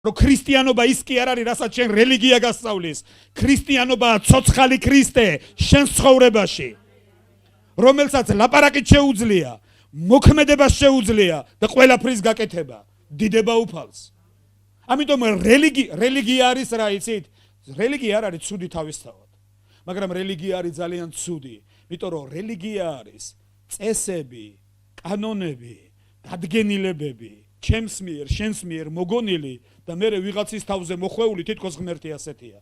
რომ ქრისტიანობა ის კი არ არის, რასაც შენ რელიგია გასწავლის. ქრისტიანობაა ცოცხალი ქრისტე შენ ცხოვრებაში, რომელსაც ლაპარაკით შეუძლია, მოქმედებას შეუძლია და ყველაფრის გაკეთება, დიდება უფალს. ამიტომ რელიგია არის რა იცით? რელიგია არ არის ცუდი თავისთავად, მაგრამ რელიგია არის ძალიან ცუდი, იმიტომ რომ რელიგია არის წესები, კანონები, დადგენილებები, ჩემს მიერ, შენს მიერ მოგონილი და მე ვიღაცის თავზე მოხვეული თითქოს ღმერთი ასეთია.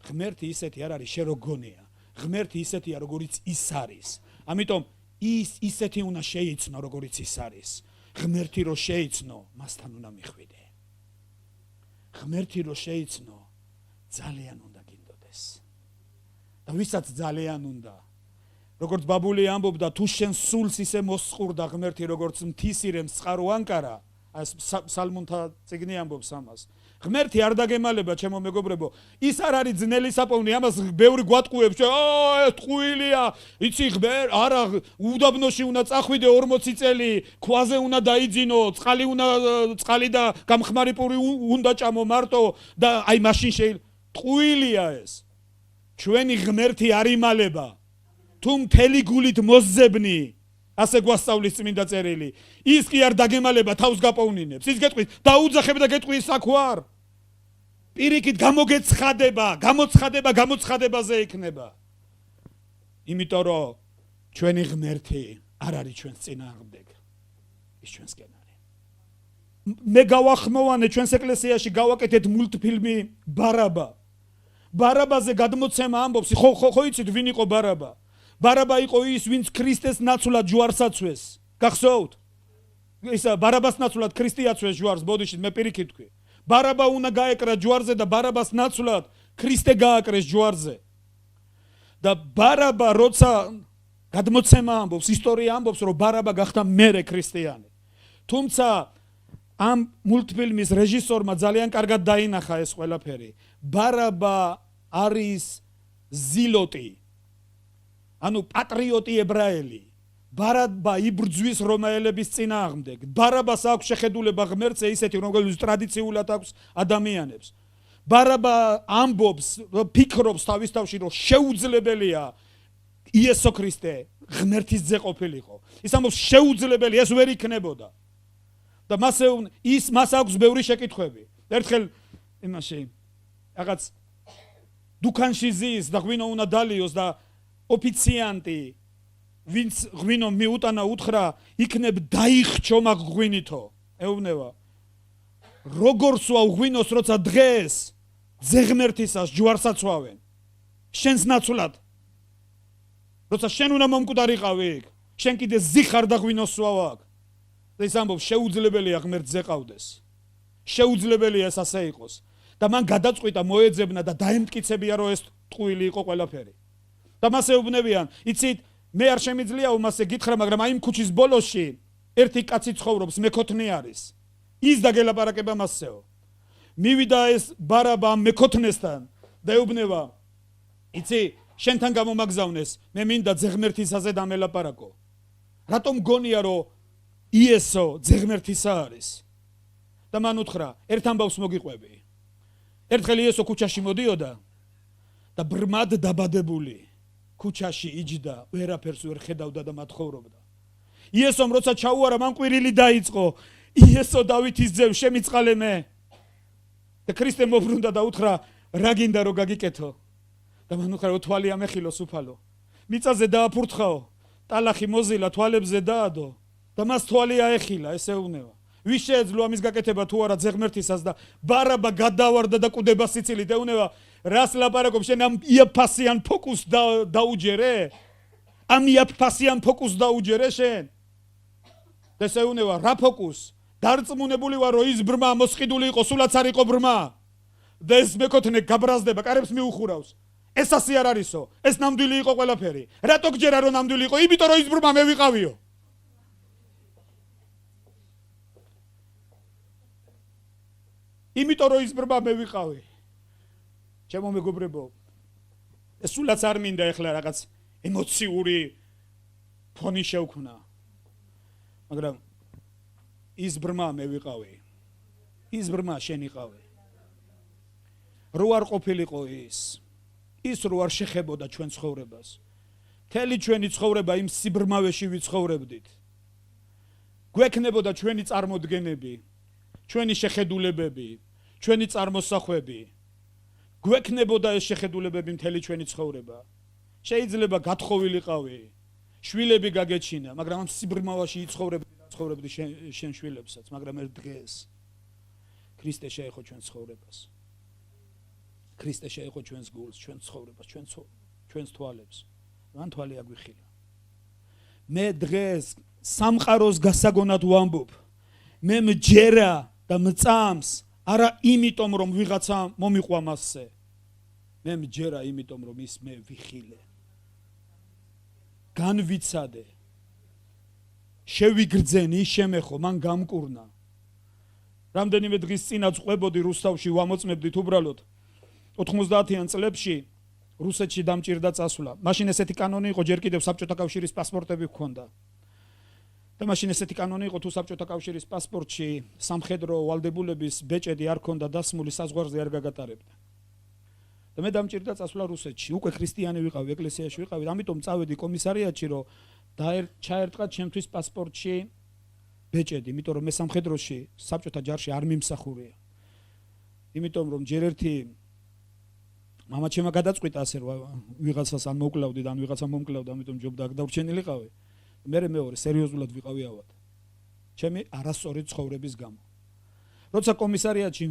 ღმერთი ისეთი არ არის, შე რო გონია. ღმერთი ისეთია, როგორიც ის არის. ამიტომ ის ისეთი უნდა შეიცნო, როგორიც ის არის. ღმერთი რო შეიცნო, მასთან უნდა მიხვიდე. ღმერთი რო შეიცნო, ძალიან უნდა გინდოდეს. და ვისაც ძალიან უნდა. როგორც ბაბული ამბობდა, თუ შენ სულს ისე მოსყურდა ღმერთი, როგორც მთისირემ წყარო ანკარა, სალმონთა წიგნი ამბობს ამას. ღმერთი არ დაგემალება, ჩემო მეგობრებო, ის არ არის ძნელი საპოვნი, ამას ბევრი გვატყუებს, ტყუილია, იცი არა, უდაბნოში უნდა წახვიდე 40 წელი, ქვაზე უნდა დაიძინო, წყალი და გამხმარი პური უნდა ჭამო მარტო და აი მაშინ ტყუილია ეს. ჩვენი ღმერთი არ იმალება. თუ მთელი გულით მოსძებნი, ასე გვასწავლის წმინდა წერილი. ის კი არ დაგემალება, თავს გაპოვნინებს. ის გეტყვის, დაუძახებ და გეტყვის საქვარ. პირიქით გამოცხადებაზე იქნება. იმიტომ რომ ჩვენი ღმერთი არ არის ჩვენს წინააღმდეგ. ის ჩვენსკენ არის. მე გავახმოვანე ჩვენს ეკლესიაში გავაკეთეთ მულტფილმი ბარაბა. ბარაბაზე გადმოცემა ამბობს, ხო იცით ვინ იყო ბარაბა? ბარაბა იყო ის, ვინც ქრისტეს ნაცვლად ჯვარს აწვეს. გახსოვთ? ისა ბარაბას ნაცვლად ქრისტე აწვეს ჯვარს, ბოდიშით მე პირიქით თქვი. ბარაბა უნდა გაეკრა ჯვარზე და ბარაბას ნაცვლად ქრისტე გააკრეს ჯვარზე. და ბარაბა როცა გადმოცემა ამბობს, ისტორია ამბობს, რომ ბარაბა გახდა მერე ქრისტიანი. თუმცა ამ მულტფილმის რეჟისორმა ძალიან კარგად დაინახა ეს ყველაფერი. ბარაბა არის ზილოტი. ანუ პატრიოტი ებრაელი. ბარაბა იბრძვის რომაელების წინააღმდეგ. ბარაბას აქვს შეხედულება ღმერთზე ისეთი, რომელიც ტრადიციულად აქვს ადამიანებს. ბარაბა ამბობს, ფიქრობს თავის თავში, რომ შეუძლებელია იესო ქრისტე ღმერთის ძე ყოფილიყო. ის ამბობს შეუძლებელია, ეს ვერ იქნებოდა. და მას აქვს ბევრი შეკითხვები. ერთხელ იმაში რაღაც დუქანში ზის და ღვინო უნდა დალიოს და ოფიციანტი ვინც ღვინო მიუტანა უთხრა იქნებ დაიხჩო მაგ ღვინითო. ეუბნება როგორ სვავ ღვინოს, როცა დღეს ძეღმერთისას ჯვარს აწვავენ შენს ნაცვლად, როცა შენ უნდა მომკვდარიყავი იქ, შენ კიდე ზიხარ და ღვინოს სვავ აქ. და ის ამბობს შეუძლებელია ღმერთზე ყავდეს, შეუძლებელია ეს ასე იყოს. და მან გადაწყვიტა მოეძებნა და დაემტკიცებია, რომ ეს ტყუილი იყო ყველაფერი. და მას ეუბნებიან, იცით, მე არ შემიძლია უმასე გითხრა, მაგრამ აი იმ ქუჩის ბოლოში ერთი კაცი ცხოვრობს, მეკოთნე არის. ის დაგელაპარაკება მასეო. მივიდა ეს ბარაბა მეკოთნესთან და ეუბნება, იცი, შენთან გამომაგზავნეს, მე მინდა ძეღმერთისაზე დამელაპარაკო. რატომ გონია, რომ იესო ძეღმერთისა არის? და მან უთხრა, ერთ ამბავს მოგიყვები. ერთხელ იესო ქუჩაში მოდიოდა და ბრმად დაბადებული ქუჩაში იჯდა, ვერაფერს ვერ ხედავდა და მათხოვრობდა. იესომ როცა ჩაუარა, მან ყვირილი დაიწყო, იესო დავითის ძევ, შემიწყალე მე. და ქრისტე მობრუნდა და უთხრა, რა გინდა რომ გაგიკეთო? და მან უთხრა, რომ თვალი ამეხილოს უფალო. მიწაზე დააფურთხაო, ტალახი მოზილა, თვალებზე დაადო და მას თვალი აეხილა, ეს ეუბნება. ვის შეეძლო ამის გაკეთება თუ არა ძეღმერთისას? და ბარაბა გადავარდა და კუდება სიცილით, ეუბნება, რას ლაპარაკობ, შენ ამ იაფასიან ფოკუსს დაუჯერე? ამ იაფასიან ფოკუსს დაუჯერე შენ? და ეს ეუბნება, რა ფოკუს? დარწმუნებული ვარ, რომ ის ბრმა მოსყიდული იყო, სულაც არ იყო ბრმა. და ეს მეკოთნე გაბრაზდება, კარებს მიუხურავს. ეს ასე არ არისო, ეს ნამდვილი იყო ყველაფერი. რატო გჯერა რომ ნამდვილი იყო? იმიტომ რომ ის ბრმა მე ვიყავიო. იმიტომ რომ ის ბრმა მე ვიყავი. ჩემო მეგობრებო, ეს სულაც არ მინდა ეხლა რაღაც ემოციური ფონი შევქმნა. მაგრამ ის ბრმა მე ვიყავი. ის ბრმა შენ იყავი. რო არ ყოფილიყო ის რო არ შეხებოდა ჩვენ ცხოვრებას. მთელი ჩვენი ცხოვრება იმ სიბრმავეში ვიცხოვრებდით. გვექნებოდა ჩვენი წარმოდგენები, ჩვენი შეხედულებები, ჩვენი წარმოსახვები. გვექნებოდა ეს შეხედულებები მთელი ჩვენი ცხოვრება. შეიძლება გათხოვილიყავი, შვილები გაგეჩინა, მაგრამ ამ სიბრმავაში იცხოვრებდი შენ შვილებსაც, მაგრამ ერთ დღეს ქრისტე შეეხო ჩვენ ცხოვრებას. ქრისტე შეეხო ჩვენს გულს, ჩვენს ცხოვრებას, ჩვენს თვალებს. მან თვალი აგვიხილა. მე დღეს სამყაროს გასაგონად ვამბობ. მე მჯერა და მწამს, არა იმიტომ რომ ვიღაცა მომიყვა მასზე. მე მჯერა იმიტომ რომ ის მე ვიხილე. განვიცადე. შევიგრძენი, შემეხო, მან გამკურნა. რამდენიმე დღის წინაც ყვებოდი რუსთავში ვამოწმებდით უბრალოდ 90-იან წლებში რუსეთში დამჭირდა წასვლა. მაშინ ესეთი კანონი იყო, ჯერ კიდევ საბჭოთა კავშირის პასპორტები ჰქონდა. და მაშინ ესეთი კანონი იყო, თუ საბჭოთა კავშირის პასპორტში სამხედრო ვალდებულების ბეჭედი არ ჰქონდა დასმული, საზღვარზე არ გაგატარებდა. და მე დამჭირდა წასვლა რუსეთში. უკვე ქრისტიანი ვიყავი, ეკლესიაში ვიყავი, ამიტომ წავედი კომისარიატში, რომ ჩაერტყა ჩემთვის პასპორტში ბეჭედი, იმიტომ რომ მე სამხედროში საბჭოთა ჯარში არ მიმსახურია. იმიტომ რომ ჯერ ერთი მამაჩემმა გადაწყვიტა ასე რომ ვიღაცას ან მოკლავდი და ან ვიღაცა მომკლავდა, ამიტომ ჯობდა აქ დავრჩენილიყავი. მე მეორე სერიოზულად ვიყავი ავად. ჩემი არასწორი ცხოვრების გამო. როცა კომისარიატში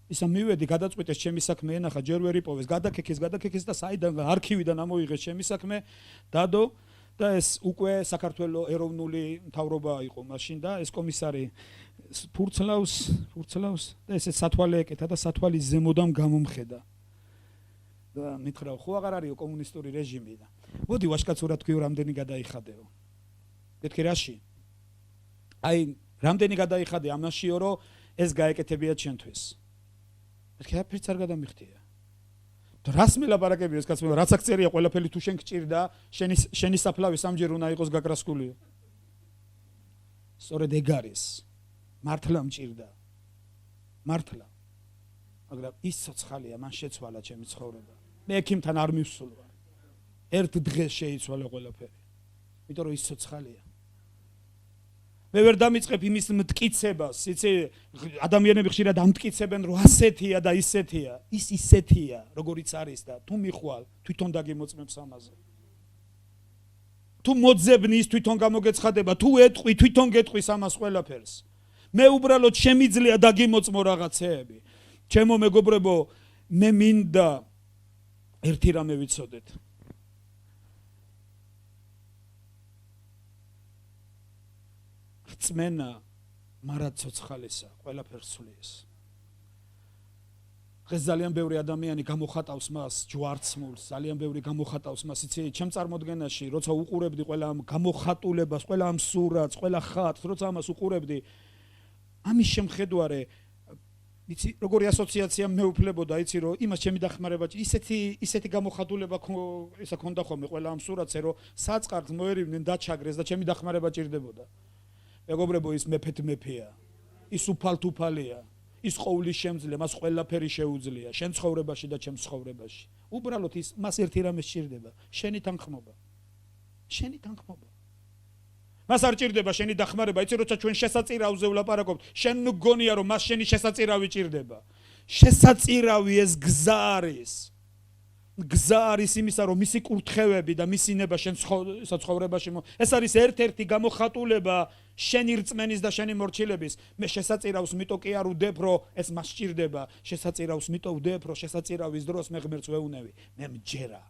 ისა მივედი, გადაწყვიტეს ჩემი საქმე ენახა, ჯერ ვერ იპოვეს, გადაკეკეს და საიდან არქივიდან ამოიღეს ჩემი საქმე, დადო და ეს უკვე საქართველოს ეროვნული მთავრობა იყო მაშინ და ეს კომისარი ფურცლავს და ესე სათვალე ეკეთა და სათვალის ზემოდან გამომხედა. და მითხრა, ხო აღარ არისო კომუნისტური რეჟიმი და მოდი ვაშკაცურად თქვი რამდენი გადაიხადეო. მეთქი რაში? აი, რამდენი გადაიხადე ამაშიო, რომ ეს გაეკეთებია ჩვენთვის. მეთქი აფერც არ გადამიხდია. რას მელაპარაკები ეს კაცმა, რაც აქ წერია ყველაფერი თუ შენ გჭირდა, შენი საფლავი სამჯერ უნდა იყოს გაკრასკულიო. სწორედ ეგ არის. მართლა მჭირდა. მართლა. მაგრამ ის ცოცხალია, მან შეცვალა ჩემი ცხოვრება. მე ექიმთან არ მივსულ ვარ. ერთ დღეს შეიცვალა ყველაფერი. იმიტომ რომ ის ცოცხალია. მე ვერ დამიწყებ იმის მტკიცებას, იცი, ადამიანები ხშირად ამტკიცებენ, რომ ასეთია და ისეთია. ის ისეთია, როგორიც არის და თუ მიხვალ, თვითონ დაგიმოწმებს ამაზე. თუ მოძებნი, ის თვითონ გამოგეცხადება, თუ ეტყვი, თვითონ გეტყვის ამას ყველაფერს. მე უბრალოდ შემიძლია დაგიმოწმო რაღაცეები. ჩემო მეგობრებო, მე მინდა ერთი რამე ვიცოდეთ. წმენა მარად ცოცხალისა, ყველაფერს სulies. დღეს ძალიან ბევრი ადამიანი გამოხატავს მას ჯვარცმულს, ძალიან ბევრი გამოხატავს მას, იცი, ჩემ წარმოდგენაში, როცა უყურებდი ყველა ამ გამოხატულებას, ყველა ამ სურათს, ყველა ხატს, როცა ამას უყურებდი, ამის შემხედვარე იცი, როგორი ასოციაცია მეუფლებოდა, იცი, რომ იმას ჩემი დახმარება, ისეთი გამოხატულება ისა ქონდა ხოლმე ყველა ამ სურათზე, რომ საწყარს მოერივნენ დაჩაგრეს და ჩემი დახმარება ჭირდებოდა. მეგობრებო, ის მეფეა. ის უფალთუფალია. ის ყოვლის შემძლე, მას ყველაფერი შეუძლია, შენ ცხოვრებაში და ჩემ ცხოვრებაში. უბრალოდ ის მას ერთი რამე სჭირდება, შენი თანხმობა. შენი თანხმობა. მას არ ჭირდება შენი დახმარება, იცი, როცა ჩვენ შესაწირავზე ვლაპარაკობთ, შენ მგონია რომ მას შენი შესაწირავი ჭირდება. შესაწირავი ეს გზა არის. გზა არის იმისა, რომ მისი კურთხევები და მისი ნება შენ ცხოვრებაში ეს არის ერთ-ერთი გამოხატულება შენი რწმენის და შენი მორჩილების. მე შესაწირავს მიტო კი არ ვდებ, რომ ეს მას სჭირდება. შესაწირავს მიტო ვდებ, რომ შესაწირავის დროს მე ღმერთს ვეუნევი. მე მჯერა,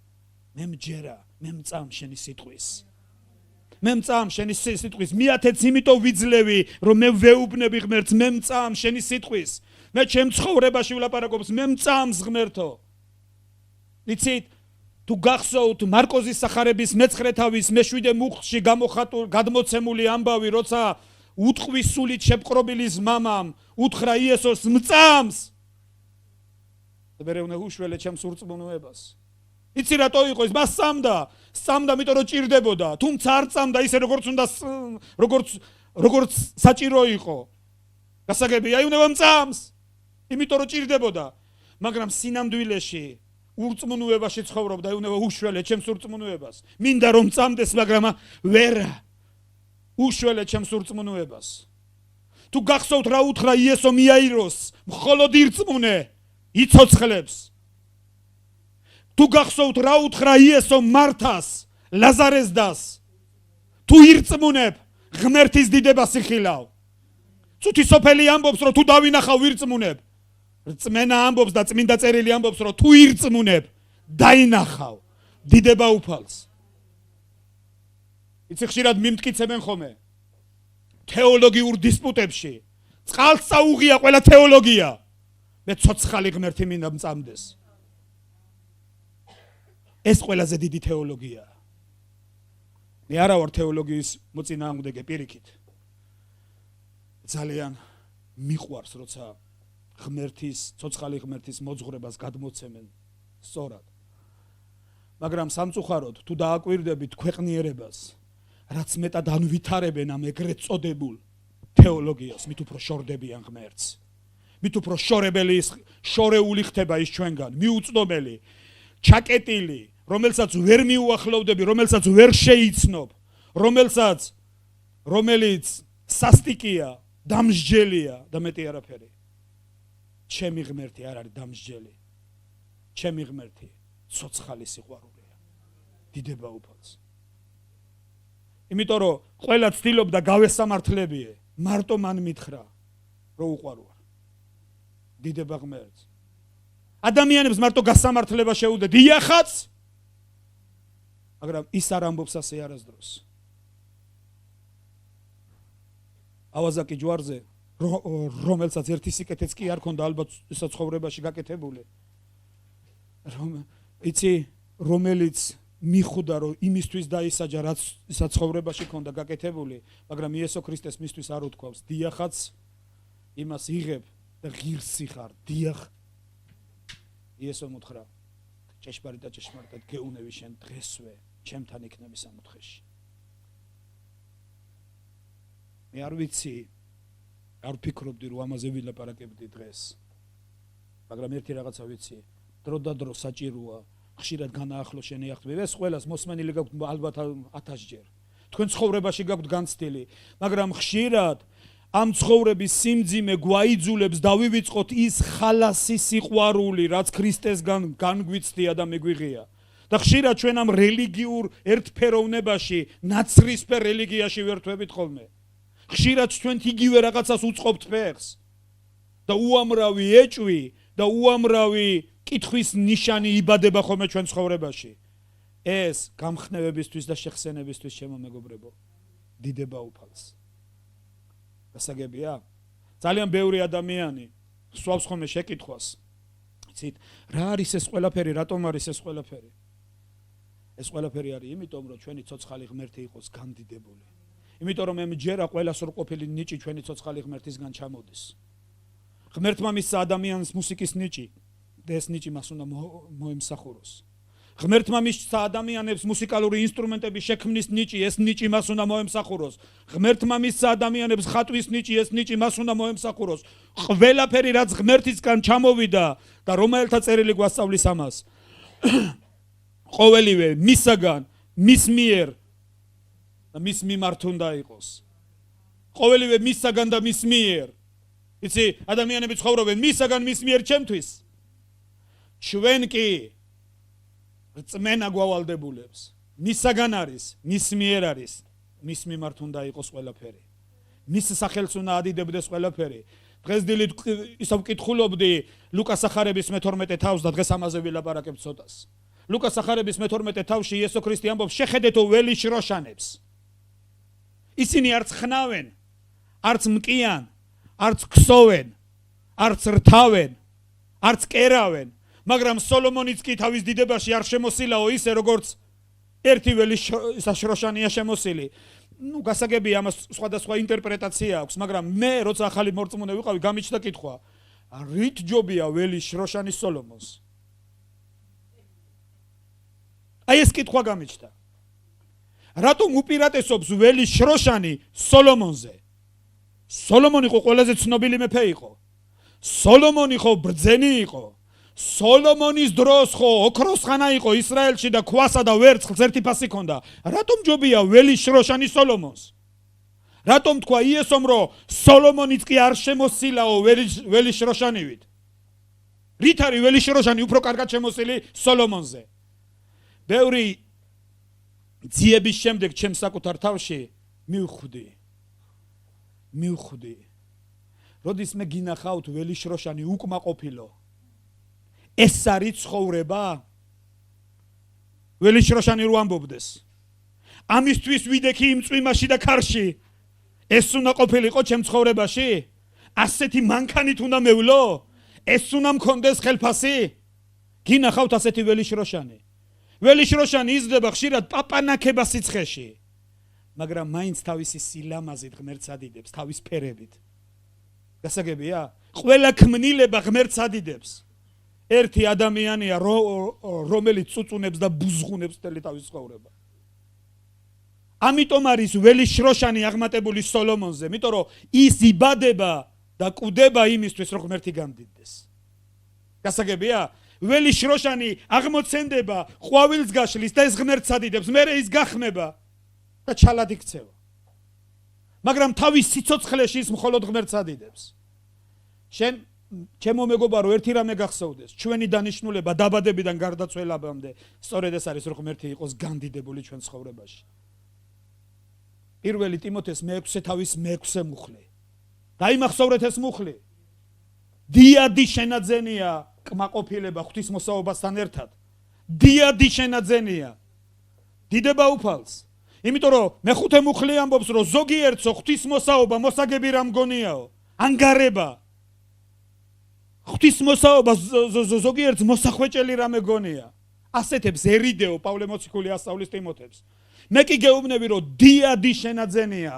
მე მწამ შენი სიტყვის. მე მწამ შენი სიტყვის. მიათეც იმიტომ ვიძლევი, რომ მე ვეუბნები ღმერთს, მე მწამ შენი სიტყვის. მე ჩემ ცხოვრებაში ვლაპარაკობს, მე მწამს ღმერთო. იცით, თუ გახსოვთ მარკოზის სახარების მე-9 თავის მე-7 მუხლში გადმოცემული ამბავი, როცა უტყვის სულით შეპყრობილის მამამ უთხრა იესოს მწამს. მერე უნდა უშველე ჩემს ურწმუნოებას. იცი რატო იყო ის? მას სწამდა, იმიტომ რომ ჭირდებოდა. თუმცა არ სწამდა ისე როგორც საჭირო იყო. გასაგებია, უნდა მწამს, იმიტომ რომ ჭირდებოდა. მაგრამ სინამდვილეში ურწმუნოებაში ცხოვრობდა, ეუნება უშველე ჩემს ურწმუნოებას. მინდა რომ წამდეს, მაგრამ ვერა. უშველე ჩემს ურწმუნოებას. თუ გახსოვთ რა უთხრა იესო მიაიროს, მხოლოდ ირწმუნე, იცოცხლებს. თუ გახსოვთ რა უთხრა იესო მართას, ლაზარეს დას, თუ ირწმუნებ, ღმერთის დიდებას იხილავ. ცუთი სოფელი ამბობს, რომ თუ დავინახავ ვირწმუნებ. რწმენა ამბობს და წმინდა წერილი ამბობს, რომ თუ ირწმუნებ, დაინახავ დიდება უფალს. იცი ხშირად მიმტკიცებენ ხოლმე თეოლოგიურ დისპუტებში. წყალს წაუღია ყველა თეოლოგია. მე ცოცხალი ღმერთი მინდა მწამდეს. ეს ყველაზე დიდი თეოლოგია. მე არა ვარ თეოლოგიის მოწინააღმდეგე პირიქით. ძალიან მიყვარს, როცა ცოცხალი ღმერთის მოძღვრებას გადმოცემენ სწორად. მაგრამ სამწუხაროდ თუ დააკვირდებით ქვეყნიერებას, რაც მეტად ანვითარებენ ამ ეგრეთ წოდებულ თეოლოგიას, მით უფრო შორდებიან ღმერთს. მით უფრო შორეული ხდება ის ჩვენგან, მიუწნობელი, ჩაკეტილი, რომელსაც ვერ მიუახლოვდები, რომელსაც ვერ შეიცნობ, რომელიც სასტიკია, დამსჯელია და მეტი არაფერი. ჩემი ღმერთი არ არის დამსჯელი. ჩემი ღმერთი ცოცხალი სიყვარულია. დიდება უფალს. იმიტომ რომ ყველა ცდილობდა გავესამართლებიე, მარტო მან მითხრა, რომ უყვარვარ. დიდება ღმერთს. ადამიანებს მარტო გასამართლება შეუდე დიახაც, მაგრამ ის არ ამბობს ასე არასდროს. ავაზაკი ჯვარზე, რომელსაც ერთი სიკეთეც კი არ ქონდა, ალბათ ისა ცხოვრებაში გაკეთებული. რომელიც მიხვდა, რომ იმისთვის დაისაჯა, რაც ისა ცხოვრებაში ქონდა გაკეთებული, მაგრამ იესო ქრისტეს მისთვის არ უთქვავს, დიახაც იმას იღებ და ღირსი ხარ, დიახ. იესომ უთხრა, ჭეშმარიტად გეუნები შენ დღესვე, ჩემთან იქნები სამოთხეში. მე არ ვიცი, არ ვფიქრობდი, რომ ამაზე ვილაპარაკებდი დღეს. მაგრამ ერთი რაღაცა ვიცი, დრო და დრო საჭიროა, ხშირად განაახლო შენი აღთქმები. ეს ყველას მოსმენილი გაქვთ ალბათ 1000 ჯერ. თქვენ ცხოვრებაში გაქვთ განცდილი, მაგრამ ხშირად ამ ცხოვრების სიმძიმე გვაიძულებს დავივიწყოთ ის ხალასი სიყვარული, რაც ქრისტესგან განგვიცდია და მეგვიღია. და ხშირად ჩვენ ამ რელიგიურ ერთფეროვნებაში, ნაცრისფერ რელიგიაში ვერთვებით ხოლმე. ხშირად ჩვენ იგივე რაღაცას უწყობთ ფეხს და უამრავი ეჭვი და უამრავი კითხვის ნიშანი იბადება ხოლმე ჩვენ ცხოვრებაში. ეს გამხნევებისთვის და შეხსენებისთვის, ჩემო მეგობრებო, დიდება უფალს. გასაგებია? ძალიან ბევრი ადამიანი სვავს ხოლმე შეკითხვას. იცით, რა არის ეს ყველაფერი, რატომ არის ეს ყველაფერი? ეს ყველაფერი არის იმიტომ, რომ ჩვენი ცოცხალი ღმერთი იყოს განდიდებული. იმიტომ რომ ემჯერა ყველა სრულყოფილი ნიჭი ჩვენი ცოცხალი ღმერთისგან ჩამოდის. ღმერთმა მისცა ადამიანს მუსიკის ნიჭი და ეს ნიჭი მას უნდა მოემსახუროს. ღმერთმა მისცა ადამიანებს მუსიკალური ინსტრუმენტების შექმნის ნიჭი, ეს ნიჭი მას უნდა მოემსახუროს. ღმერთმა მისცა ადამიანებს ხატვის ნიჭი, ეს ნიჭი მას უნდა მოემსახუროს. ყველაფერი რაც ღმერთისგან ჩამოვიდა და რომელთა წერილი გვასწავლის ამას. ყოველივე მისაგან, მის მიერ და მის მიმართ უნდა იყოს. ყოველივე მისაგან და მის მიერ. იცი, ადამიანები ცხოვრობენ მისაგან, მის მიერ ჩემთვის. ჩვენ კი რწმენა გვავალდებულებს. მისაგან არის, მის მიერ არის, მის მიმართ უნდა იყოს ყველაფერი. მის სახელს უნდა ადიდებდეს ყველაფერი. დღეს დილით ისევ ვკითხულობდი ლუკას სახარების მე-12 თავს და დღეს ამაზე ვილაპარაკებ ცოტას. ლუკას სახარების მე-12 თავში იესო ქრისტე ამბობს, შეხედეთო ველი შროშანებს. ისინი არც ხნავენ, არც მკიან, არც ქსოვენ, არც რთავენ, არც კერავენ, მაგრამ სოლომონიც კი თავის დიდებაში არ შემოსილაო ისე, როგორც ერთი ველი შროშანია შემოსილი. გასაგებია, ამას სხვადასხვა ინტერპრეტაცია აქვს, მაგრამ მე როცა ახალი მორწმუნე ვიყავი, გამიჩნდა კითხვა, რით ჯობია ველი შროშანი სოლომონს? აი ეს კითხვა გამიჩნდა. რატომ უპირატესობს ველი შროშანი სოლომონზე? სოლომონი ხო ყველაზე ცნობილი მეფე იყო. სოლომონი ხო ბრძენი იყო. სოლომონის დროს ხო ოქროს ხანა იყო ისრაელში და ქვასა და ვერცხლს ერთი ფასი ქონდა. რატომ ჯობია ველი შროშანი სოლომონს? რატომ თქვა იესომ რომ სოლომონიც კი არ შემოსილაო ველი შროშანივით? რით არის ველი შროშანი უფრო კარგად შემოსილი სოლომონზე? ბევრი ძიების შემდეგ ჩემს საკუთარ თავში მივხვდი. როდის მე გინახავთ ველი შროშანი უკმაყოფილო. ეს არის ცხოვრება? ველი შროშანი რო ამბობდეს. ამისთვის ვიდექი იმ წვიმაში და ქარში. ეს უნდა ყოფილიყო ჩემ ცხოვრებაში? ასეთი მანქანით უნდა მევლო? ეს უნდა მქონდეს ხელფასი? გინახავთ ასეთი ველი შროშანი? ველი შროშანი იზრდება ხშირად პაპანაკება სიცხეში. მაგრამ მაინც თავისი სილამაზით ღმერთს ადიდებს, თავის ფერებით. გასაგებია? ყველა ქმნილება ღმერთს ადიდებს. ერთი ადამიანია რომელიც წუწუნებს და ბუზღუნებს მთელი თავის ცხოვრება. ამიტომ არის ველი შროშანი აღმატებული სოლომონზე, იმიტომ რომ ის იბადება და კვდება იმისთვის რომ ღმერთი გამდიდდეს. გასაგებია? ველი შროშანი აღმოცენდება, ყვავილს გაშლის და ეს ღმერთს ადიდებს, მერე ის გახმება და ჩალად იქცევა. მაგრამ თავის სიცოცხლეში ის მხოლოდ ღმერთს ადიდებს. ჩემო მეგობარო, ერთი რამე გახსოვდეს, ჩვენი დანიშნულება დაბადებიდან გარდაცვალებამდე სწორედ ეს არის, რომ ღმერთი იყოს გამდიდებული ჩვენ ცხოვრებაში. პირველი ტიმოთეს მე-6 თავის მე-6 მუხლი. დაიმახსოვრეთ ეს მუხლი. დიადი შენაძენია კმაყოფილება ღვთისმოსაობასთან ერთად. დიადი შენაძენია. დიდება უფალს. იმიტომ რომ მე-5 მუხლი ამბობს, რომ ზოგიერთო ღვთისმოსაობა მოსაგები რა მგონიაო. ანგარება. ღვთისმოსაობა ზოგიერთს მოსახვეჭელი რა მეგონია. ასეთებს ერიდეო პავლე მოციქული ასწავლის ტიმოთეს. მე კი გეუბნები რომ დიადი შენაძენია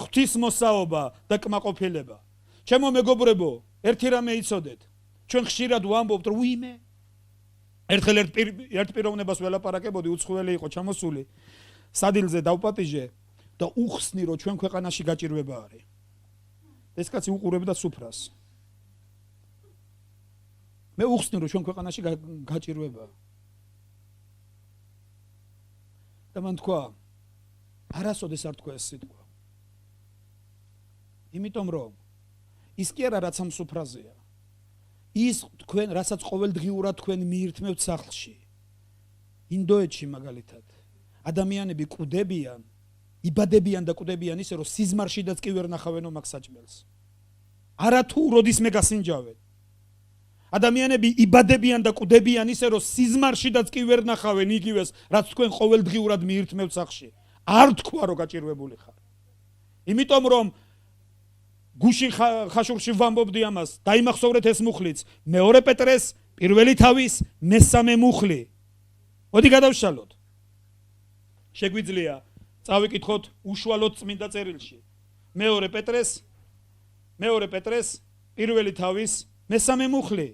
ღვთისმოსაობა და კმაყოფილება. ჩემო მეგობრებო, ერთი რამე იცოდეთ. ჩვენ ხშირად ვამბობთ რომ ვიმე ერთხელ ერთ პიროვნებას ველაპარაკებოდი, უცხოელი იყო ჩამოსული. სადილზე დავპატიჟე და უხსნი რომ ჩვენ ქვეყანაში გაჭირვება არის. ეს კაცი უყურებდა სუფრას. მე უხსნი რომ ჩვენ ქვეყანაში გაჭირვება. და მან თქვა, არასოდეს არ თქვა ეს სიტყვა. იმიტომ რომ ის კი არა რაც ამ სუფრაზეა. ის თქვენ რასაც ყოველდღიურად თქვენ მიირთმევთ სახლში. ინდოეთში მაგალითად ადამიანები კვდებიან, იბადებიან და კვდებიან ისე რომ სიზმარშიდაც კი ვერ ნახავენო მაგ საჭმელს. არა თუ როდის მე გასინჯავენ. ადამიანები იბადებიან და კვდებიან ისე რომ სიზმარშიდაც კი ვერ ნახავენ იგივეს, რაც თქვენ ყოველდღიურად მიირთმევთ სახლში. არ თქვა რომ გაჭირვებული ხარ. იმიტომ რომ გუშინ ხაშურში ვამბობდი ამას, დაიმახსოვრეთ ეს მუხლიც, მეორე პეტრეს პირველი თავის მესამე მუხლი. მოდი გადავშალოთ. შეგვიძლია წავიკითხოთ უშუალოდ წმინდა წერილში. მეორე პეტრეს პირველი თავის მესამე მუხლი.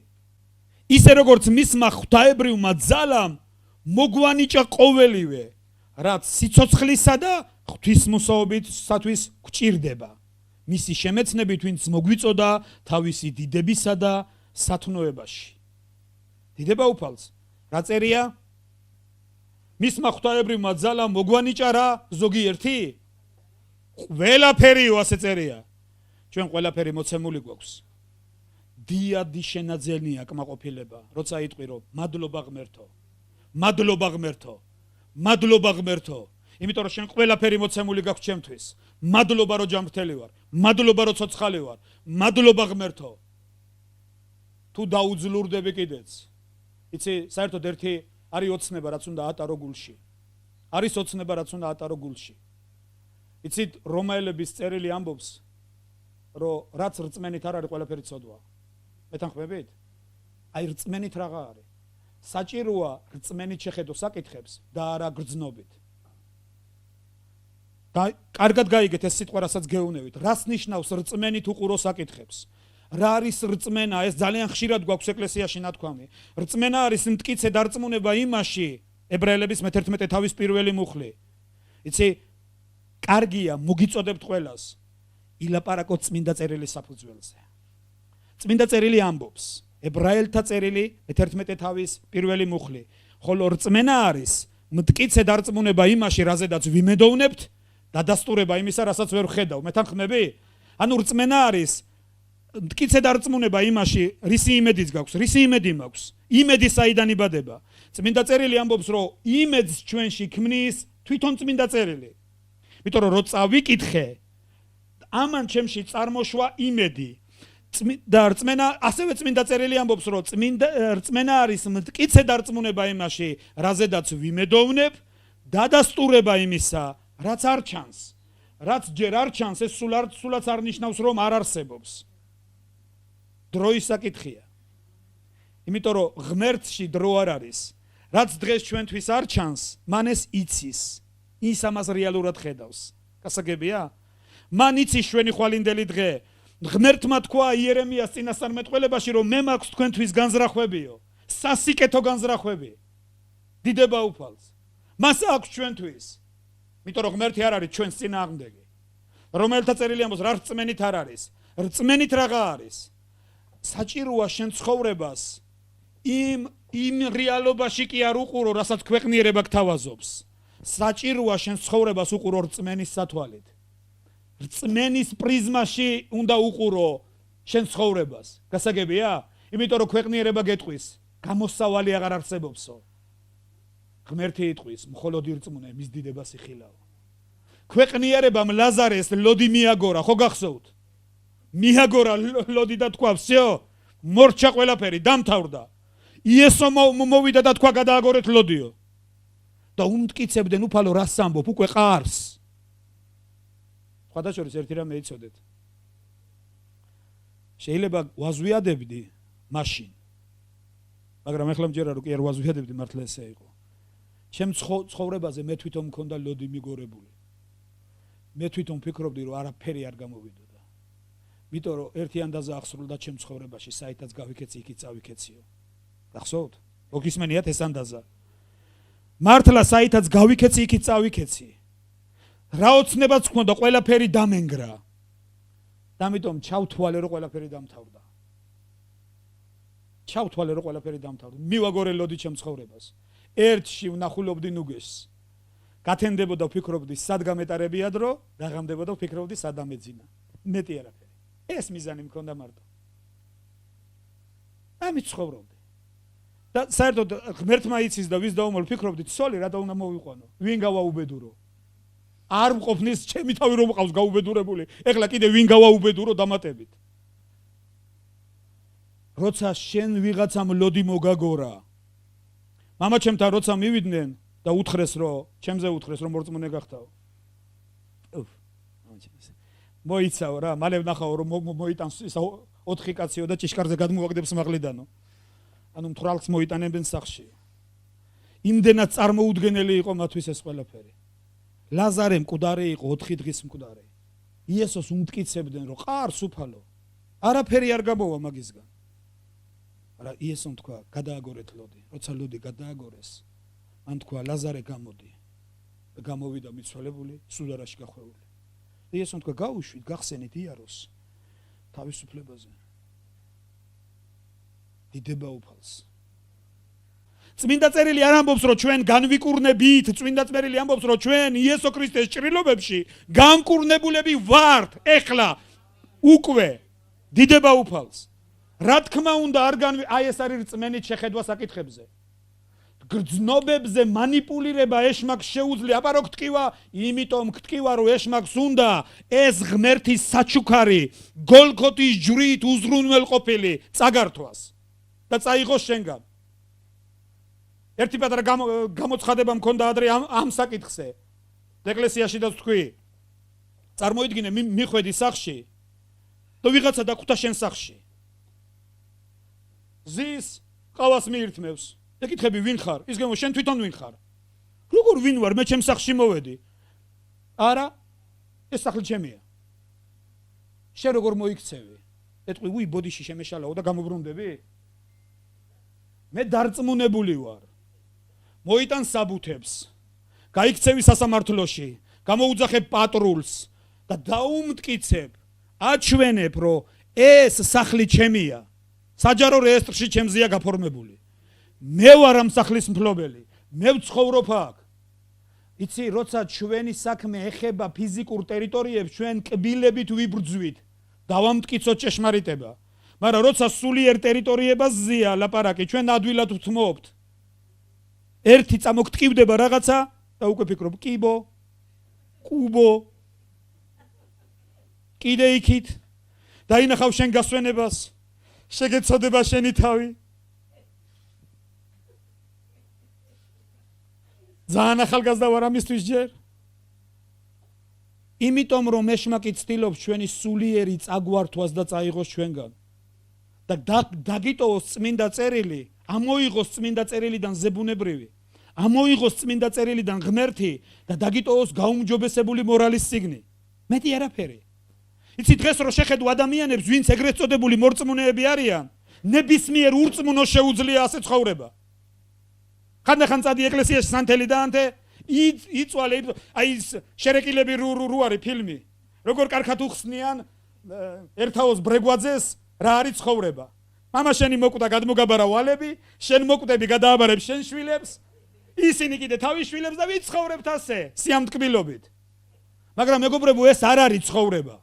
ისე როგორც მისმა ღვთაებრივმა ძალამ მოგვანიჭა ყოველივე, რაც სიცოცხლისა და ღვთისმოსაობისათვის გვჭირდება. მისი შემეცნებით, ვინც მოგვიწოდა თავისი დიდებისა და სათნოებაში. დიდება უფალს. რა წერია? მისმა ღვთაებრივმა ძალამ მოგვანიჭა რა ზოგიერთი? ყველაფერიო ასე წერია. ჩვენ ყველაფერი მოცემული გვაქვს. დიადი შენაძენია კმაყოფილება, როცა იტყვი რომ მადლობა ღმერთო. მადლობა ღმერთო. მადლობა ღმერთო. იმიტომ რომ შენ ყველაფერი მოცემული გაქვს ჩემთვის. მადლობა რომ ჯანმრთელი ვარ. მადლობა რომ ცოცხალი ვარ. მადლობა ღმერთო. თუ დაუძლურდები კიდეც. იცი, საერთოდ ერთი არის ოცნება, რაც უნდა ატარო გულში. არის ოცნება, რაც უნდა ატარო გულში. იცით, რომაელების წერილი ამბობს, რომ რაც რწმენით არ არის, ყველაფერი ცოდვა. მეთანხმებით? აი რწმენით რაღა არის. საჭიროა რწმენით შეხედო საკითხებს და არა გრძნობით. და კარგად გაიგეთ ეს სიტყვა, რასაც გეუნევით. რას ნიშნავს რწმენით უყურო საკითხებს? რა არის რწმენა? ეს ძალიან ხშირად გვაქვს ეკლესიაში ნათქვამი. რწმენა არის მტკიცე დარწმუნება იმაში, ებრაელების მე-11 თავის პირველი მუხლი. იცი, კარგია მოგიწოდებთ ყველას. ილაპარაკოთ წმინდა წერილის საფუძველზე. წმინდა წერილი ამბობს, ებრაელთა წერილი 11 თავის პირველი მუხლი. ხოლო რწმენა არის მტკიცე დარწმუნება იმაში, რაზედაც ვიმედოვნებთ, დადასტურება იმისა, რასაც ვერ ვხედავ. მეთანხმები? ანუ რწმენა არის მტკიცე დარწმუნება იმაში, რისი იმედიც გაქვს, რისი იმედი მაქვს. იმედი საიდან იბადება? წმინდა წერილი ამბობს, რომ იმედს ჩვენში ქმნის თვითონ წმინდა წერილი. იმიტომ რომ რო წავიკითხე, ამან ჩემში წარმოშვა იმედი. და რწმენა, ასევე წმინდა წერილი ამბობს, რომ რწმენა არის მტკიცე დარწმუნება იმაში, რაზედაც ვიმედოვნებ, დადასტურება იმისა, რაც არ ჩანს. რაც ჯერ არ ჩანს, ეს სულაც არ ნიშნავს, რომ არ არსებობს. დროის საკითხია. იმიტომ რომ ღმერთში დრო არ არის. რაც დღეს ჩვენთვის არ ჩანს, მან ეს იცის. ის ამას რეალურად ხედავს. გასაგებია? მან იცის ჩვენი ხვალინდელი დღე. ღმერთმა თქვა იერემიას წინასწარმეტყველებაში, რომ მე მაქვს თქვენთვის განზრახვებიო. სასიკეთო განზრახვები. დიდება უფალს. მას აქვს ჩვენთვის. იმიტომ რომ ღმერთი არ არის ჩვენს წინააღმდეგი. რომელთა წერილი ამბობს, რა რწმენით არ არის. რწმენით რაღა არის. საჭიროა შენ ცხოვრებას იმ რეალობაში კი არ უყურო, რასაც ქვეყნიერება გთავაზობს. საჭიროა შენ ცხოვრებას უყურო რწმენის სათვალით. რწმენის პრიზმაში უნდა უყურო შენ ცხოვრებას. გასაგებია? იმიტომ რომ ქვეყნიერება გეტყვის, გამოსავალი აღარ არსებობსო. ღმერთი იტყვის, მხოლოდ ირწმუნე, მის დიდებას იხილავ. ქვეყნიერებამ ლაზარეს ლოდი მიაგორა, ხო გახსოვთ? მიაგორა ლოდი და თქვა, всё, მორჩა ყველაფერი, დამთავრდა. იესო მოვიდა და თქვა, გადააგორეთ ლოდიო. და უმტკიცებდნენ უფალო, რას ამბობ, უკვე ყარს. სხვადასხვა ერთი რამე იცოდეთ. შეიძლება ვაზვიადებდი მაშინ. მაგრამ ეხლა მჯერა რომ კი არ ვაზვიადებდი, მართლა ესე იყო. ჩემ ცხოვრებაზე მე თვითონ მქონდა ლოდი მიგორებული. მე თვითონ ფიქრობდი, რომ არაფერი არ გამოვიდოდა. იმიტომ რომ ერთი ანდაზა აღსრულდა ჩემ ცხოვრებაში, საითაც გავიქეცი, იქით წავიქეციო. გახსოვთ? მოგისმენიათ ეს ანდაზა? მართლა საითაც გავიქეცი, იქით წავიქეცი. რა ოცნებაც გქონდა, ყველაფერი დამენგრა. და ამიტომ ჩავთვალე, რომ ყველაფერი დამთავრდა. ჩავთვალე, რომ ყველაფერი დამთავრდა. მივაგორე ლოდი ჩემ ცხოვრებას. ერთში ვნახულობდი ნუგესს. გათენდებოდა ვფიქრობდი, სად გამეტარებია დრო, დაღამდებოდა ვფიქრობდი, სად ამეძინა. მეტი არაფერი. ეს მიზანი მქონდა მარტო. ამით ცხოვრობდი. და საერთოდ ღმერთმა იცის და ვის დაუმალ ვფიქრობდი, ცოლი რა და უნდა მოვიყვანო. ვინ გავაუბედურო? არ მყოფნის ჩემი თავი რომ მყავს გაუბედურებული. ეხლა კიდე ვინ გავაუბედურო დამატებით. როცა შენ ვიღაცამ ლოდი მოგაგორა. მამაჩემთან როცა მივიდნენ და უთხრეს რომ ჩემზე უთხრეს რომ მორწმუნე გახდაო. მოიცაო რა, მალე ვნახაო რომ მოიტანს ისა 4 კაციო და ჭიშკარზე გადმოაგდებს მაღლიდანო. ანუ მთრალს მოიტანებენ სახში. იმდენად წარმოუდგენელი იყო მათთვის ეს ყველაფერი. ლაზარე მკვდარი იყო, 4 დღის მკვდარი. იესოს უმტკიცებდნენ რომ ყარს უფალო. არაფერი არ გამოვა მაგისგან. არა იესომ თქვა, გადააგორეთ ლოდი. როცა ლოდი გადააგორეს, მან თქვა ლაზარე გამოდი. გამოვიდა მიცვალებული, სუდარაში გახვეული. იესომ თქვა, გაუშვით, გახსენით იაროს თავისუფლებაზე. დიდება უფალს. წმინდა წერილი არ ამბობს, რომ ჩვენ განვიკურნებით, წმინდა წერილი ამბობს, რომ ჩვენ იესო ქრისტეს ჭრილობებში განკურნებულები ვართ, ეხლა უკვე დიდება უფალს. რა თქმა უნდა არ აი ეს არის რწმენით შეხედვა საკითხებზე. გრძნობებზე манипулირება ეშმაკს შეუძლია, აბა რო გტკივა, იმიტომ გტკივა, რომ ეშმაკს უნდა ეს ღმერთის საჩუქარი გოლგოთის ჯვრით უზრუნველყოფილი წაგართვას და წაიღოს შენგან. ერთი პატარა გამოცხადება მქონდა ადრე ამ საკითხზე. ეკლესიაში და თქვი, წარმოიდგინე მიხვედი სახში და ვიღაცა დაგხვდა შენ სახში. ზის ყავას მიირთმევს. ეკითხები ვინ ხარ? ის გემო შენ თვითონ ვინ ხარ? როგორ ვინ ვარ? მე ჩემ სახში მოვედი. არა, ეს სახლი ჩემია. შენ როგორ მოიქცევი? ეტყვი, უი ბოდიში შემეშალაო და გამობრუნდები? მე დარწმუნებული ვარ. მოიტან საბუთებს. გაიქცევი სასამართლოში, გამოუძახებ პატრულს და დაუმტკიცებ, აჩვენებ, რომ ეს სახლი ჩემია. საჯარო რეესტრში ჩემზეა გაფორმებული. მე ვარ ამ სახლის მფლობელი. მე ვცხოვრობ აქ. იცი, როცა ჩვენი საქმე ეხება ფიზიკურ ტერიტორიებს, ჩვენ კბილებით ვიბრძვით. დავამტკიცოთ ჭეშმარიტება. მაგრამ როცა სულიერ ტერიტორიებაზეა ლაპარაკი, ჩვენ ადვილად ვთმობთ. ერთი წამოგტკივდება რაღაცა და უკვე ფიქრობ, კიბო, კუბო, კიდე იქით, დაინახავ შენ გასვენებას, შეგეცოდება შენი თავი. ძალიან ახალგაზრდა ვარ ამისთვის ჯერ. იმიტომ რომ მეშმაკი ცდილობს ჩვენი სულიერი წაგვართვას და წაიღოს ჩვენგან. და დაგიტოვოს წმინდა წერილი, ამოიღოს წმინდა წერილიდან ზებუნებრივი, ამოიღოს წმინდა წერილიდან ღმერთი და დაგიტოვოს გაუმჯობესებული მორალის სიგნი. მეტი არაფერი. იცი, დღეს რო შეხედო ადამიანებს, ვინც ეგრეთ წოდებული მორწმუნეები არიან, ნებისმიერ ურწმუნოს შეუძლია ასე ცხოვრება. ხანდახან წადი ეკლესიაში სანთელი დაანთე, იწვალე, აი შერეკილები რო არის ფილმი. როგორ კარგად უხსნიან ერთაოს ბრეგვაძეს რა არის ცხოვრება. მამა შენი მოკვდა გადმოგაბარა ვალები, შენ მოკვდები გადააბარებ შენ შვილებს, ისინი კიდე თავის შვილებს და ვიცხოვრებთ ასე, სიამტკბილობით. მაგრამ მეგობრებო, ეს არ არის ცხოვრება.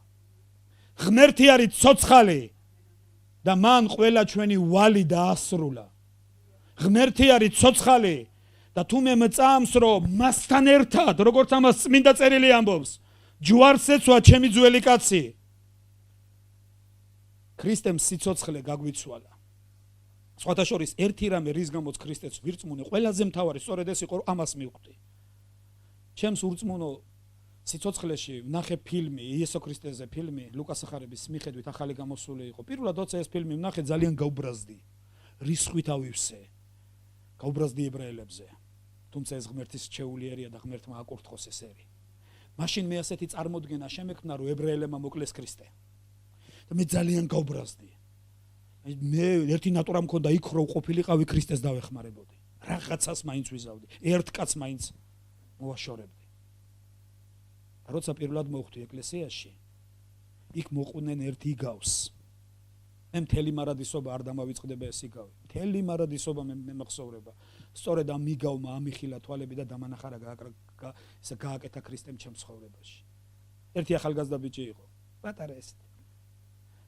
ღმერთი არის ცოცხალი და მან ყველა ჩვენი ვალი დაასრულა. ღმერთი არის ცოცხალი და თუ მე მწამს რომ მასთან ერთად, როგორც ამას წმინდა წერილი ამბობს, ჯვარს ეცვა ჩემი ძველი კაცი, ქრისტემ სიცოცხლე გაგვიცვალა. სხვათა შორის ერთი რამე რის გამოც ქრისტეს ვირწმუნე, ყველაზე მთავარი სწორედ ეს იყო, ამას მივხვდი. ჩემს ურწმუნო სიცოცხლეში ვნახე ფილმი, იესო ქრისტეზე ფილმი, ლუკას სახარების მიხედვით ახალი გამოსული იყო. პირველად როცა ეს ფილმი ვნახე, ძალიან გავბრაზდი. რისხვით ავივსე. გავბრაზდი ებრაელებზე. თუმცა ეს ღმერთის რჩეულიერია და ღმერთმა აკურთხოს ეს ერი. მაშინ მე ასეთი წარმოდგენა შემექმნა, რომ ებრაელებმა მოკლეს ქრისტე. და მე ძალიან გავბრაზდი. მე ერთი ნატურა მქონდა იქ რო ყოფილიყავი ქრისტეს დავეხმარებოდი. რაღაცას მაინც ვიზავდი. ერთ კაცს მაინც მოვაშორებდი. როცა პირველად მოვხვდი ეკლესიაში, იქ მოყვნენ ერთ იგავს. მე მთელი მარადისობა არ დამავიწყდება ეს იგავი. მთელი მარადისობა მე მახსოვრება. სწორედ ამ იგავმა ამიხილა თვალები და დამანახარა გააკეთა ქრისტემ ჩემს ცხოვრებაში. ერთი ახალგაზრდა ბიჭი იყო, პატარა ესეთი.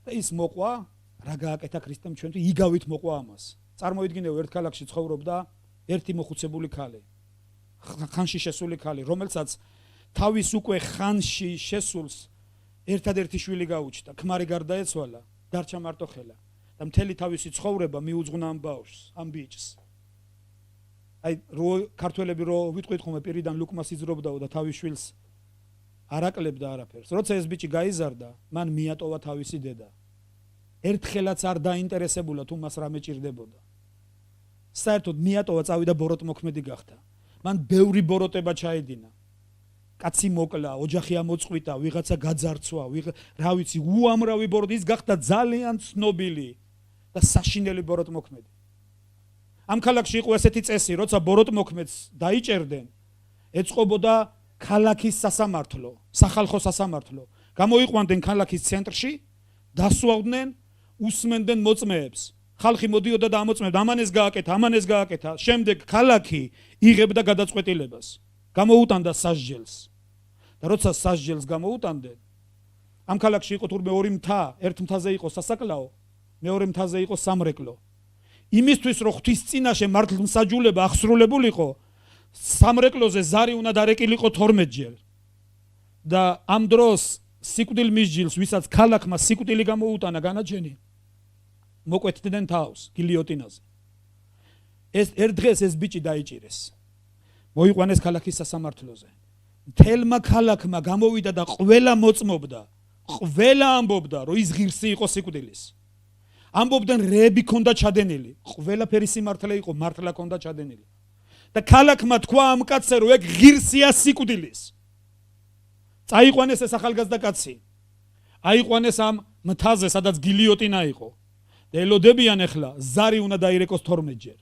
და ის მოყვა, რა გააკეთა ქრისტემ ჩვენთვის, იგავით მოყვა ამას. წარმოიდგინე, ერთ ქალაქში ცხოვრობდა ერთი მოხუცებული ქალი. ხანში შესული ქალი, რომელსაც თავის უკვე ხანში შესულს ერთადერთი შვილი გაუჩნდა, ქმარი გარდაეცვალა, დარჩა მარტოხელა და მთელი თავისი ცხოვრება მიუძღვნა ამ ბავშვს, ამ ბიჭს. აი ქართველები რო ვიტყვით ხომ პირიდან ლუკმას იძრობდაო და თავის შვილს არაკლებდა არაფერს. როცა ეს ბიჭი გაიზარდა, მან მიატოვა თავისი დედა. ერთხელაც არ დაინტერესებულა თუ მას რამე ჭირდებოდა. საერთოდ მიატოვა, წავიდა ბოროტმოქმედი გახდა. მან ბევრი ბოროტება ჩაედინა. კაცი მოკლა, ოჯახი ამოწყვიტა, ვიღაცა გაძარცვა, რა ვიცი, უამრავი ბოროტი, ის გახდა ძალიან ცნობილი და საშინელი ბოროტმოქმედი. ამ ქალაქში იყო ესეთი წესი, როცა ბოროტმოქმედს დაიჭერდნენ, ეწყობოდა ქალაქის სასამართლო, სახალხო სასამართლო. გამოიყვანდნენ ქალაქის ცენტრში, დასვავდნენ, უსმენდნენ მოწმეებს. ხალხი მოდიოდა და ამოწმებდა, ამან ეს გააკეთა, ამან ეს გააკეთა. შემდეგ ქალაქი იღებდა გადაწყვეტილებას. გამოუტანდა სასჯელს. და როცა სასჯელს გამოუტანდნენ, ამ ქალაქში იყო თურმე ორი მთა, ერთ მთაზე იყო სასაკლაო, მეორე მთაზე იყო სამრეკლო. იმისთვის რომ ღვთის წინაშე მართლმსაჯულება აღსრულებულიყო, სამრეკლოზე ზარი უნდა დარეკილიყო 12 ჯერ. და ამ დროს სიკვდილ მისჯილს, ვისაც ქალაქმა სიკვდილი გამოუტანა განაჩენი, მოკვეთდნენ თავს გილიოტინაზე. ეს ერთ დღეს ეს ბიჭი დაიჭირეს. მოიყვანეს ქალაქის სასამართლოზე. მთელმა ქალაქმა გამოვიდა და ყველა მოწმობდა, ყველა ამბობდა, რომ ის ღირსი იყო სიკვდილის. ამბობდნენ, რეები ქონდა ჩადენილი, ყველაფერი სიმართლე იყო, მართლა ქონდა ჩადენილი. და ქალაქმა თქვა ამ კაცზე, რომ ეგ ღირსია სიკვდილის. წაიყვანეს ეს ახალგაზრდა კაცი. აიყვანეს ამ მთაზე, სადაც გილიოტინა იყო. და ელოდებიან ახლა, ზარი უნდა დაირეკოს 12 ჯერ.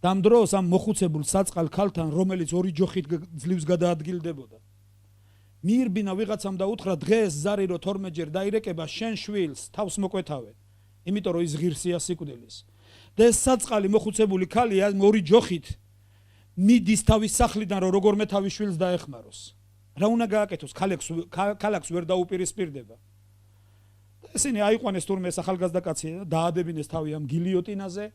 და ამ დროს ამ მოხუცებულ საწყალ ქალთან, რომელიც ორი ჯოხით ძლივს გადაადგილდებოდა, მიირბინა ვიღაცამ და უთხრა, დღეს ზარი რო 12 ჯერ დაირეკება, შენ შვილს თავს მოკვეთავე. იმიტომ რომ ის ღირსია სიკვდილის. და ეს საწყალი მოხუცებული ქალია ორი ჯოხით მიდის თავის სახლიდან რომ როგორმე თავის შვილს დაეხმაროს. რა უნდა გააკეთოს? ქალაქს ვერ დაუპირისპირდება. ესენი აიყვანეს თურმე ახალგაზრდა კაცი და დაადებინეს თავი ამ გილიოტინაზე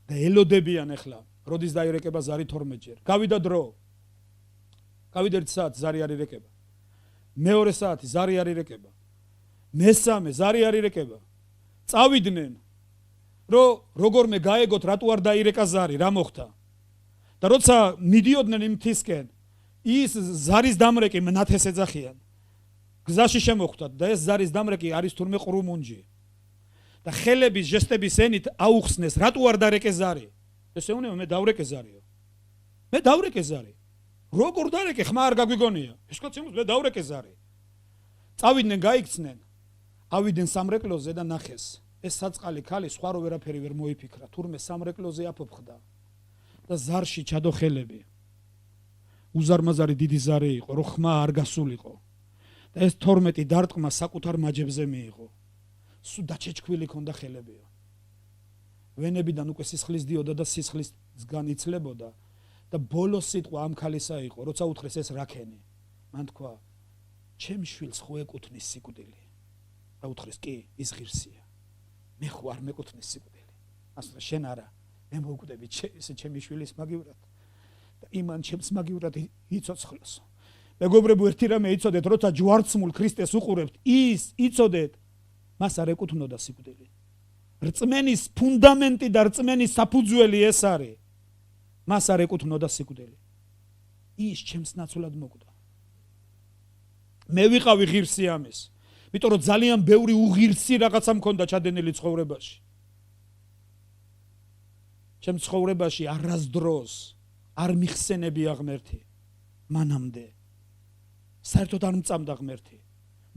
და ელოდებიან ახლა როდის დაირეკება ზარი 12 ჯერ. გავიდა დრო. გავიდა 1 საათი ზარი არ ირეკება. მეორე საათი ზარი არ ირეკება. მესამე ზარი არ ირეკება. წავიდნენ რომ როგორმე გაეგოთ რატო არ დაირეკა ზარი, რა მოხდა. და როცა მიდიოდნენ იმ მთისკენ ის ზარის დამრეკი ნათეს ეძახიან. გზაში შემოხვდათ და ეს ზარის დამრეკი არის თურმე ყრუმუნჯი. და ხელების ჟესტების ენით აუხსნეს რატო არ დარეკე ზარი. ეს ეუბნება მე დავრეკე ზარიო. მე დავრეკე ზარი. როგორ დარეკე ხმა არ გაგვიგონია. ეს კაცი მე დავრეკე ზარი. წავიდნენ გაიქცნენ. ავიდნენ სამრეკლოზე და ნახეს. ეს საწყალი ქალი სხვა რო ვერაფერი ვერ მოიფიქრა. თურმე სამრეკლოზე აფოფხდა. და ზარში ჩადო ხელები. უზარმაზარი დიდი ზარი იყო, რო ხმა არ გასულიყო. და ეს 12 დარტყმა საკუთარ მაჯებზე მიიღო. სულ დაჩეჩქვილი ქონდა ხელებიო. ვენებიდან უკვე სისხლის დიოდა და სისხლისგან იცლებოდა და ბოლო სიტყვა ამ ქალისა იყო, როცა უთხრეს ეს რაქენი. მან თქვა, ჩემს შვილს ხო ეკუთვნის სიკვდილი. და უთხრეს, კი, ის ღირსია. მე ხო არ მეკუთვნის სიკვდილი. ასე შენ არა, მე მოვკვდები ჩემი შვილის მაგივრად და იმან ჩემს მაგივრად იცოცხლოს. მეგობრებო, ერთი რამე იცოდეთ, როცა ჯვარცმულ ქრისტეს უყურებთ, ის იცოდეთ, მას არ ეკუთვნოდა სიკვდილი. რწმენის ფუნდამენტი და რწმენის საფუძველი ეს არის. მას არ ეკუთვნოდა სიკვდილი. ის ჩემს ნაცვლად მოკვდა. მე ვიყავი ღირსი ამის. იმიტომ რომ ძალიან ბევრი უღირსი რაღაცა მქონდა ჩადენილი ცხოვრებაში. ჩემ ცხოვრებაში არასდროს არ მიხსენებია ღმერთი. მანამდე საერთოდ არ მწამდა ღმერთი.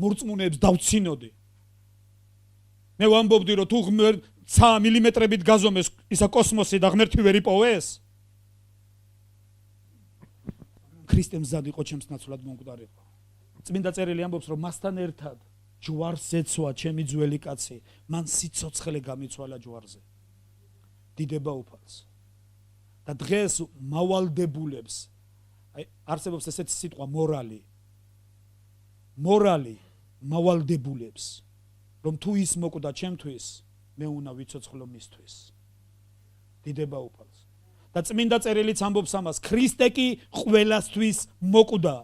მორწმუნეებს დავცინოდი. მე ვამბობდი რომ თუ 9 მილიმეტრებით გაზომეს ისა კოსმოსი და ღმერთი ვერ იპოვეს. ქრისტე მზად იყო ჩემს ნაცვლად მომკვდარიყო. წმინდა წერილი ამბობს რომ მასთან ერთად ჯვარს ეცვა ჩემი ძველი კაცი, მან სიცოცხლე გამიცვალა ჯვარზე. დიდება უფალს. და დღეს მავალდებულებს არსებობს ესეთი სიტყვა მორალი. მორალი მავალდებულებს რომ თუ ის მოკვდა ჩემთვის, მე უნდა ვიცოცხლო მისთვის. დიდება უფალს. და წმინდა წერილიც ამბობს ამას, ქრისტე კი ყველასთვის მოკვდა,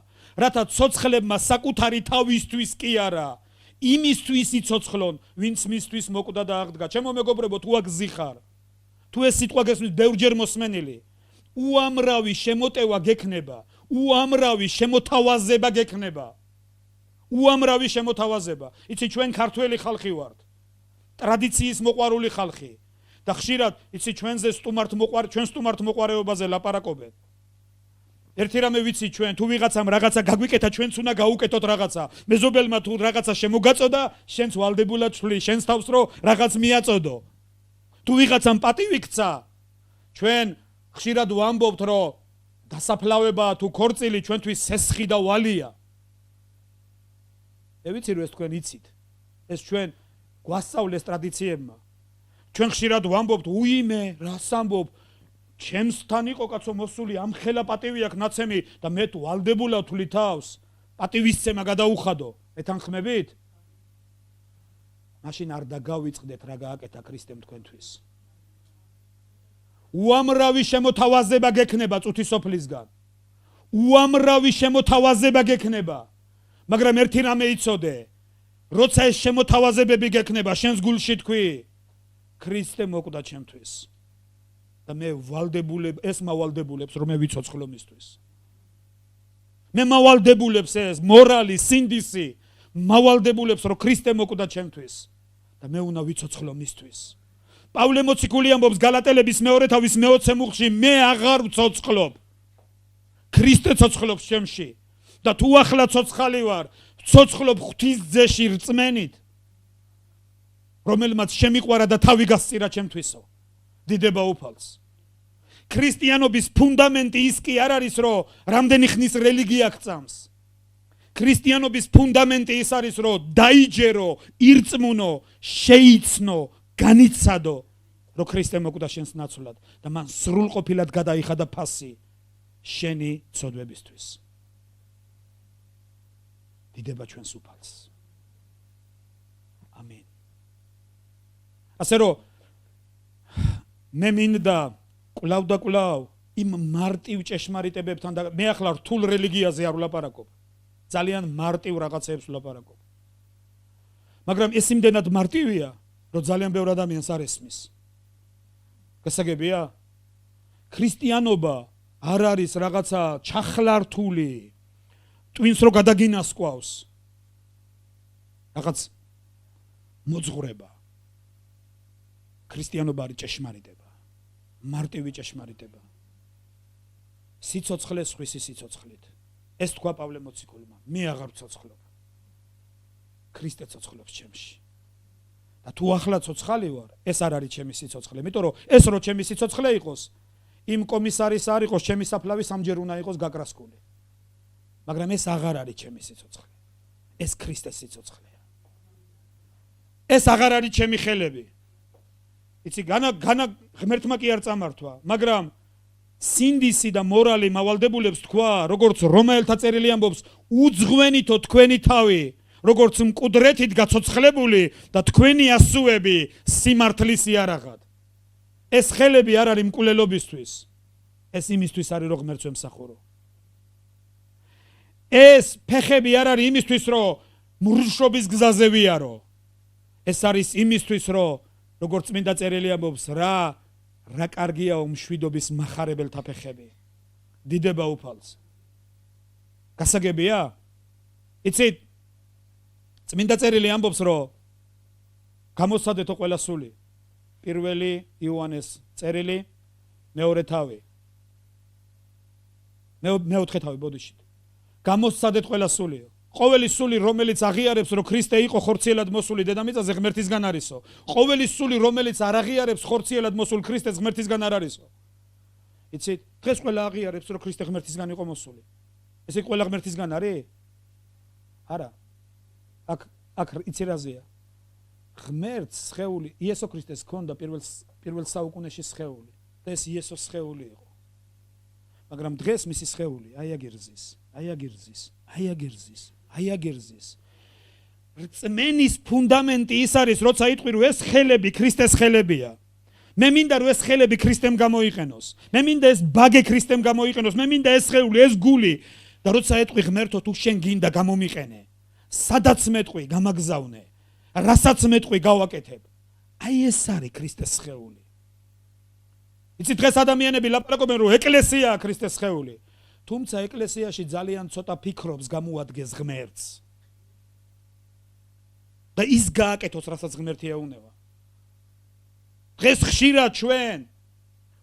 რათა ცოცხლებმა საკუთარი თავისთვის კი არა, იმისთვის იცოცხლონ, ვინც მისთვის მოკვდა და აღდგა. ჩემო მეგობრებო, თუ აგზიხარ, თუ ეს სიტყვა გესმის ბევრჯერ მოსმენილი, უამრავი შემოტევა გექნება, უამრავი შემოთავაზება გექნება. უამრავი შემოთავაზება. იცი ჩვენ ქართველი ხალხი ვართ. ტრადიციის მოყვარული ხალხი. და ხშირად იცი ჩვენ სტუმართ მოყვარეობაზე ლაპარაკობენ. ერთი რამე ვიცი ჩვენ, თუ ვიღაცამ რაღაცა გაგვიკეთა, ჩვენც უნდა გაუკეთოთ რაღაცა. მეზობელმა თუ რაღაცა შემოგაწოდა, შენც ვალდებულად შვლი, შენს თავს რო რაღაც მიაწოდო. თუ ვიღაცამ პატივი ქცა, ჩვენ ხშირად ვამბობთ, რომ დასაფლავება თუ ქორწილი ჩვენთვის სესხი და ვალია. მე ვიცი რომ ეს თქვენ იცით. ეს ჩვენ გვასწავლეს ტრადიციებმა. ჩვენ ხშირად ვამბობთ, უიმე, რას ამბობ? ჩემსთან იყო კაცო მოსული, ამ ხელა პატივი აქვს ნაცემი და მე თუ ვალდებულად თვლი თავს, პატივისცემა გადაუხადო. ეთანხმებით? მაშინ არ დაგავიწყდეთ რა გააკეთა ქრისტემ თქვენთვის. უამრავი შემოთავაზება გექნება წუთისოფლისგან. უამრავი შემოთავაზება გექნება. მაგრამ ერთი რამე იცოდე, როცა ეს შემოთავაზებები გექნება, შენს გულში თქვი, ქრისტე მოკვდა ჩემთვის. და მე ეს მავალდებულებს რომ მე ვიცოცხლო მისთვის. მე მავალდებულებს ეს მორალი, სინდისი, მავალდებულებს რომ ქრისტე მოკვდა ჩემთვის და მე უნდა ვიცოცხლო მისთვის. პავლე მოციქული ამბობს გალატელების 2:20 მუხლში, მე აღარ ვცოცხლობ. ქრისტე ცოცხლობს ჩემში და თუ ახლა ცოცხალი ვარ, ვცოცხლობ ღვთისძეში რწმენით, რომელმაც შემიყვარა და თავი გასწირა ჩემთვისო. დიდება უფალს. ქრისტიანობის ფუნდამენტი ის კი არ არის, რომ რამდენი ხნის რელიგია გწამს. ქრისტიანობის ფუნდამენტი ის არის, რომ დაიჯერო, ირწმუნო, შეიცნო, განიცადო რომ ქრისტე მოკვდა შენს ნაცვლად და მან სრულყოფილად გადაიხადა ფასი შენი ცოდვებისთვის. დიდება ჩვენს უფალს. ამინ. ასე რომ მე მინდა კვლავ და კვლავ იმ მარტივ ჭეშმარიტებებთან და მე ახლა რთულ რელიგიაზე არ ვლაპარაკობ. ძალიან მარტივ რაღაცებს ვლაპარაკობ. მაგრამ ეს იმდენად მარტივია, რომ ძალიან ბევრ ადამიანს არ ესმის. გასაგებია? ქრისტიანობა არ არის რაღაცა ჩახლართული, twins რო გადაგინასკვავს. რაღაც მოძღვრება. ქრისტიანობა არის ჭეშმარიტება. მარტივი ჭეშმარიტება. სიცოცხლე სხვისი სიცოცხლით. ეს თქვა პავლე მოციქულმა. მე აღარ ვცოცხლობ. ქრისტე ცოცხლობს ჩემში. და თუ ახლა ცოცხალი ვარ, ეს არ არის ჩემი სიცოცხლე. იმიტომ რომ ეს რო ჩემი სიცოცხლე იყოს, იმ კომისარის არ იყოს ჩემი საფლავი სამჯერ უნდა იყოს გაკრასკული. მაგრამ ეს აღარ არის ჩემი სიცოცხლე. ეს ქრისტეს სიცოცხლეა. ეს აღარ არის ჩემი ხელები. იცი, განა ღმერთმა კი არ წამართვა, მაგრამ სინდისი და მორალი მავალდებულებს თქვა, როგორც რომაელთა წერილი ამბობს, უძღვენითო თქვენი თავი, როგორც მკვდრეთით გაცოცხლებული და თქვენი ასუები სიმართლის იარაღად. ეს ხელები არ არის მკვლელობისთვის. ეს იმისთვის არის, რომ ღმერთს ემსახურო. ეს ფეხები არ არის იმისთვის, რომ მრუშობის გზაზე ვიარო. ეს არის იმისთვის, რომ როგორც წმინდა წერილი ამბობს, რა კარგიაო მშვიდობის מחარებელთა ფეხები. დიდება უფალს. გასაგებია? იცით, წმინდა წერილი ამბობს, რომ გამოსცადეთო ყველა სული. პირველი იოანეს წერილი, მეორე თავი. მეოთხე თავი, ბოდიშით. გამოსცადეთ ყველა სულიო. ყოველი სული, რომელიც აღიარებს, რომ ქრისტე იყო ხორციელად მოსული დედამიწაზე, ღმერთისგან არისო. ყოველი სული, რომელიც არ აღიარებს ხორციელად მოსულ ქრისტეს, ღმერთისგან არ არისო. იცით, დღეს ყველა აღიარებს, რომ ქრისტე ღმერთისგან იყო მოსული. ესე ყველა ღმერთისგან არის? არა. აქ იცი რაზეა? ღმერთს სხეული, იესო ქრისტეს ჰქონდა პირველ საუკუნეში სხეული. და ეს იესოს სხეული იყო. მაგრამ დღეს მისი სხეული აიაგერძის. რწმენის ფუნდამენტი ის არის, როცა იტყვი, რომ ეს ხელები ქრისტეს ხელებია. მე მინდა რომ ეს ხელები ქრისტემ გამოიყენოს. მე მინდა ეს ბაგე ქრისტემ გამოიყენოს. მე მინდა ეს სხეული, ეს გული და როცა ეტყვი ღმერთო, თუ შენ გინდა გამომიყენე. სადაც მეტყვი გამაგზავნე. რასაც მეტყვი გავაკეთებ. აი ეს არის ქრისტეს სხეული. იცით, დღეს ადამიანები ლაპარაკობენ, რომ ეკლესიაა ქრისტეს სხეული. თუმცა ეკლესიაში ძალიან ცოტა ფიქრობს გამოადგეს ღმერთს. და ის გააკეთოს, რასაც ღმერთი ეუნება. დღეს ხშირად ჩვენ